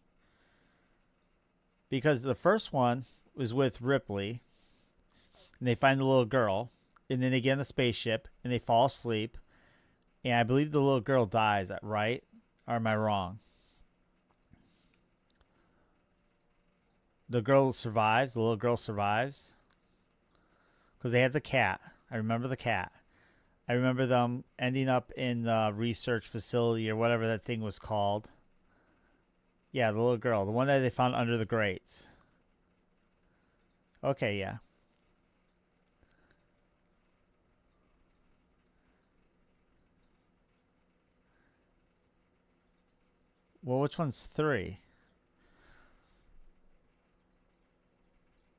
Because the first one was with Ripley, and they find the little girl, and then they get in the spaceship, and they fall asleep, and I believe the little girl dies. Right? Or am I wrong? The girl survives. The little girl survives because they had the cat. I remember the cat. I remember them ending up in the research facility or whatever that thing was called. Yeah, the little girl, the one that they found under the grates. Okay, yeah. Well, which one's three?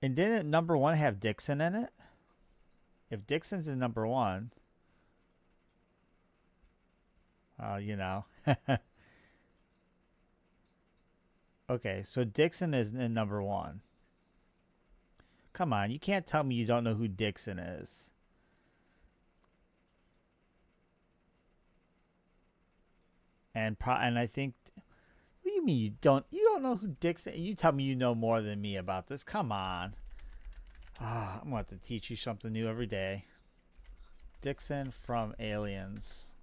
And didn't number one have Dixon in it? If Dixon's in number one, you know. Okay, so Dixon is in number one. Come on, you can't tell me you don't know who Dixon is. And I think, what do you mean you don't know who Dixon? You tell me you know more than me about this. Come on. I'm going to have to teach you something new every day. Dixon from Aliens.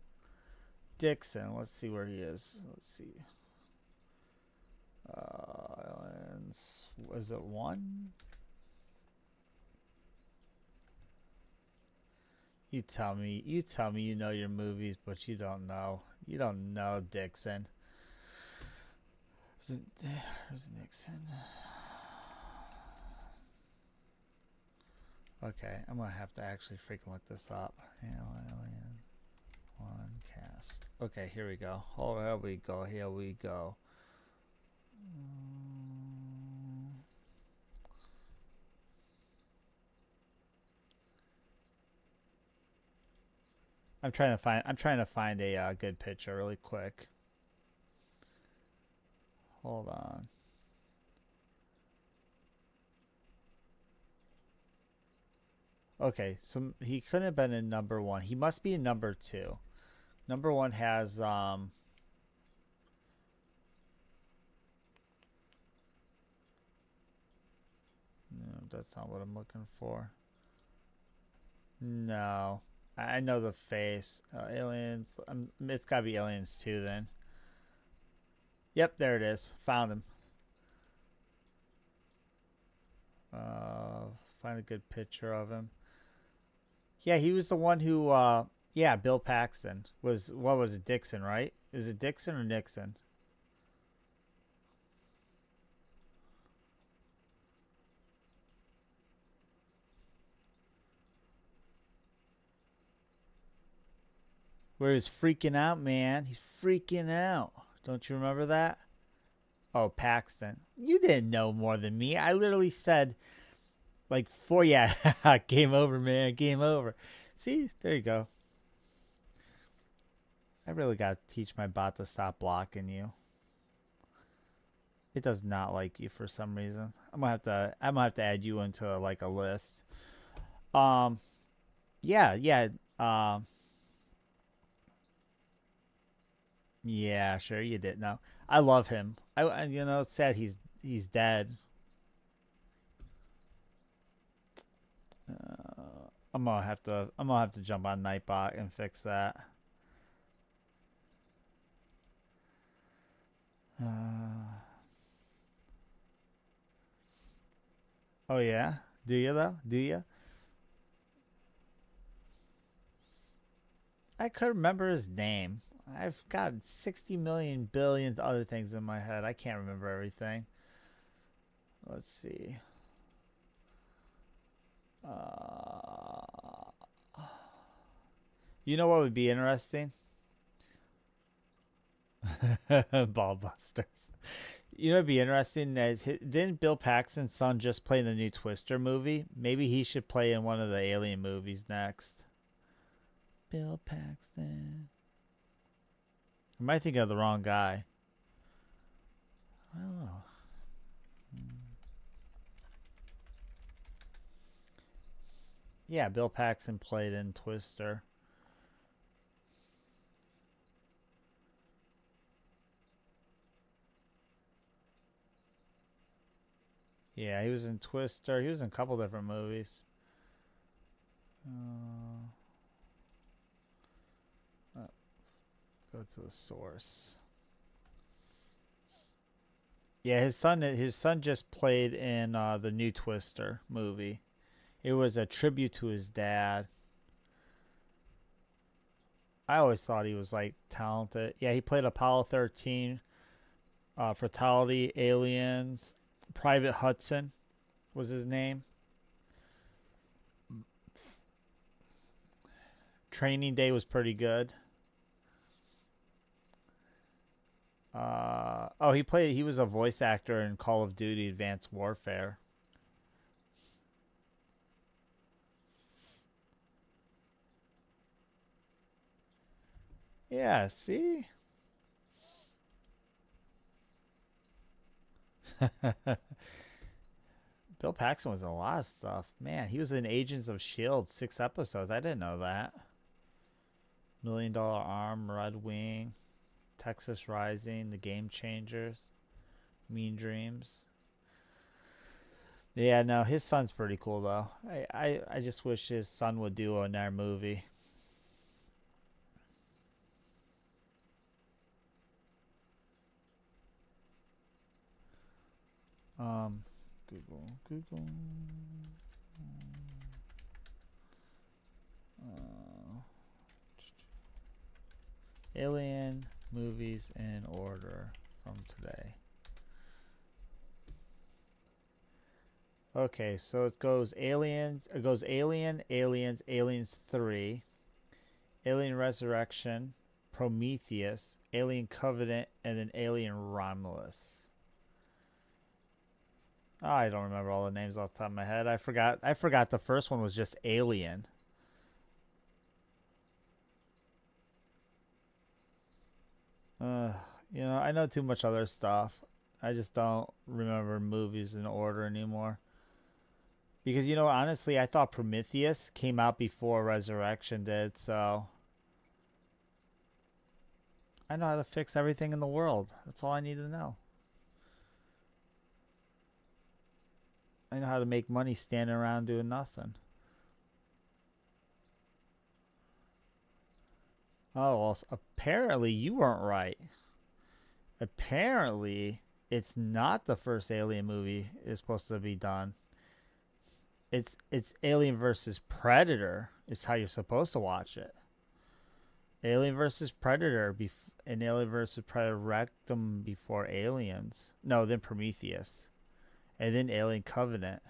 Dixon, let's see where he is. Let's see. Aliens. Was it one? You tell me you know your movies, but you don't know. You don't know Dixon. Was it Nixon? Okay, I'm gonna have to actually freaking look this up. Alien. Nest. Okay, here we go. Oh, here we go. Here we go. I'm trying to find. I'm trying to find a good picture really quick. Hold on. Okay, so he couldn't have been in number one. He must be in number two. Number one has no, that's not what I'm looking for. No, I know the face. Aliens. It's gotta be Aliens 2 then. Yep, there it is. Found him. Find a good picture of him. Yeah, he was the one who. Yeah, Bill Paxton was. What was it? Dixon, right? Is it Dixon or Nixon? Where he's freaking out, man. He's freaking out. Don't you remember that? Oh, Paxton. You didn't know more than me. I literally said, like, four, yeah, game over, man. Game over. See? There you go. I really got to teach my bot to stop blocking you. It does not like you for some reason. I'm gonna have to add you into like a list. Um yeah, yeah. Yeah, sure you did. No. I love him. It's sad he's dead. I'm gonna have to jump on Nightbot and fix that. Uh, oh yeah? Do you though? Do you? I could remember his name. I've got 60 million billion other things in my head. I can't remember everything. Let's see. Uh, you know what would be interesting? Ballbusters. You know, it'd be interesting that didn't Bill Paxton's son just play in the new Twister movie? Maybe he should play in one of the Alien movies next. Bill Paxton. I might think of the wrong guy. I don't know. Yeah, Bill Paxton played in Twister. Yeah, he was in Twister. He was in a couple different movies. Go to the source. Yeah, his son just played in the new Twister movie. It was a tribute to his dad. I always thought he was like talented. Yeah, he played Apollo 13, Fatality, Aliens, Private Hudson was his name. Training Day was pretty good. Oh, he was a voice actor in Call of Duty Advanced Warfare. Yeah, see? Bill Paxton was in a lot of stuff. Man, he was in Agents of S.H.I.E.L.D. 6 episodes. I didn't know that. $1 Million Arm, Red Wing, Texas Rising, The Game Changers, Mean Dreams. Yeah, no, his son's pretty cool though. I just wish his son would do another movie. Um, Google. Uh, Alien movies in order from today. Okay, so it goes Aliens. It goes Alien, Aliens, Aliens 3, Alien Resurrection, Prometheus, Alien Covenant, and then Alien Romulus. Oh, I don't remember all the names off the top of my head. I forgot. I forgot the first one was just Alien. You know, I know too much other stuff. I just don't remember movies in order anymore. Because, you know, honestly, I thought Prometheus came out before Resurrection did, so I know how to fix everything in the world. That's all I need to know. I know how to make money standing around doing nothing. Oh, well, apparently you weren't right. Apparently, it's not the first Alien movie is supposed to be done. It's Alien versus Predator is how you're supposed to watch it. Alien versus Predator and Alien versus Predator Rectum before Aliens. No, then Prometheus, and then Alien Covenant,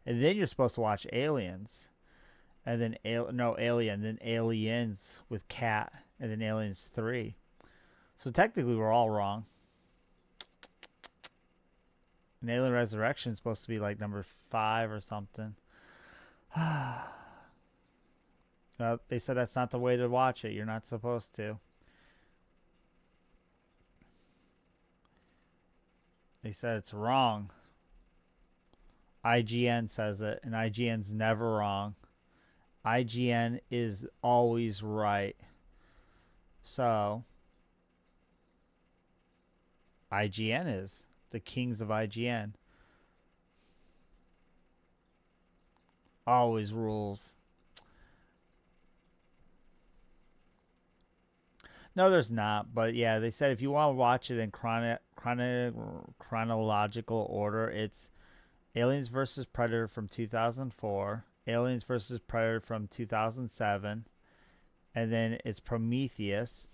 and then you're supposed to watch Aliens, and then Alien, then Aliens with Cat, and then Aliens 3. So technically, we're all wrong. And Alien Resurrection is supposed to be like number 5 or something. They said that's not the way to watch it. You're not supposed to. They said it's wrong. IGN says it, and IGN's never wrong. IGN is always right. So, IGN is the kings of IGN. Always rules. No, there's not. But yeah, they said if you want to watch it in chronological order, it's Aliens vs. Predator from 2004, Aliens vs. Predator from 2007, and then it's Prometheus,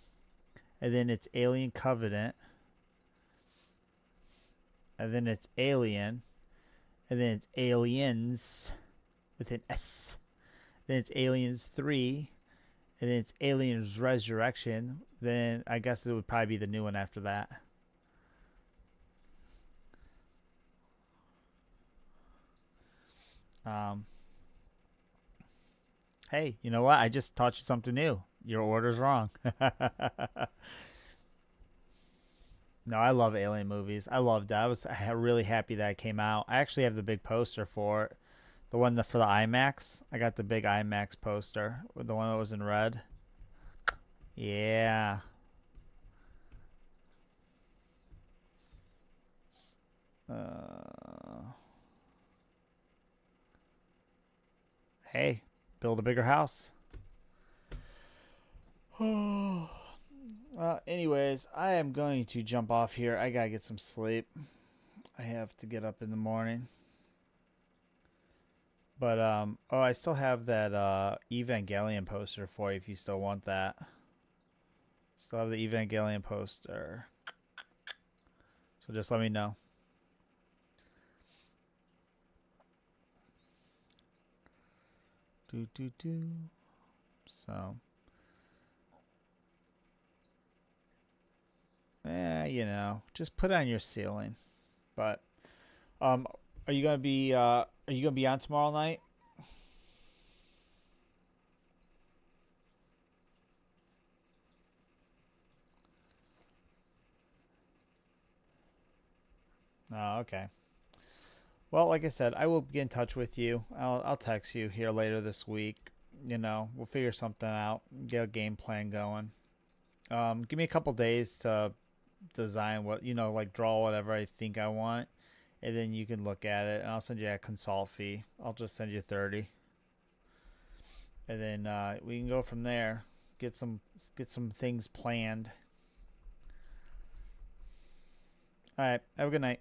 and then it's Alien Covenant, and then it's Alien, and then it's Aliens with an S, then it's Aliens 3, and then it's Aliens Resurrection. Then I guess it would probably be the new one after that. Hey, you know what? I just taught you something new. Your order's wrong. No, I love Alien movies. I loved it. I was really happy that it came out. I actually have the big poster for it. The one for the IMAX. I got the big IMAX poster. The one that was in red. Yeah. Hey, build a bigger house. Anyways, I am going to jump off here. I gotta get some sleep. I have to get up in the morning. But oh, I still have that Evangelion poster for you if you still want that. Still have the Evangelion poster. So just let me know. So, you know, just put it on your ceiling. But, are you gonna be on tomorrow night? Oh, okay. Well, like I said, I will get in touch with you. I'll text you here later this week. You know, we'll figure something out, get a game plan going. Give me a couple days to design what, you know, like draw whatever I think I want, and then you can look at it, and I'll send you a consult fee. I'll just send you 30, and then we can go from there. Get some things planned. All right. Have a good night.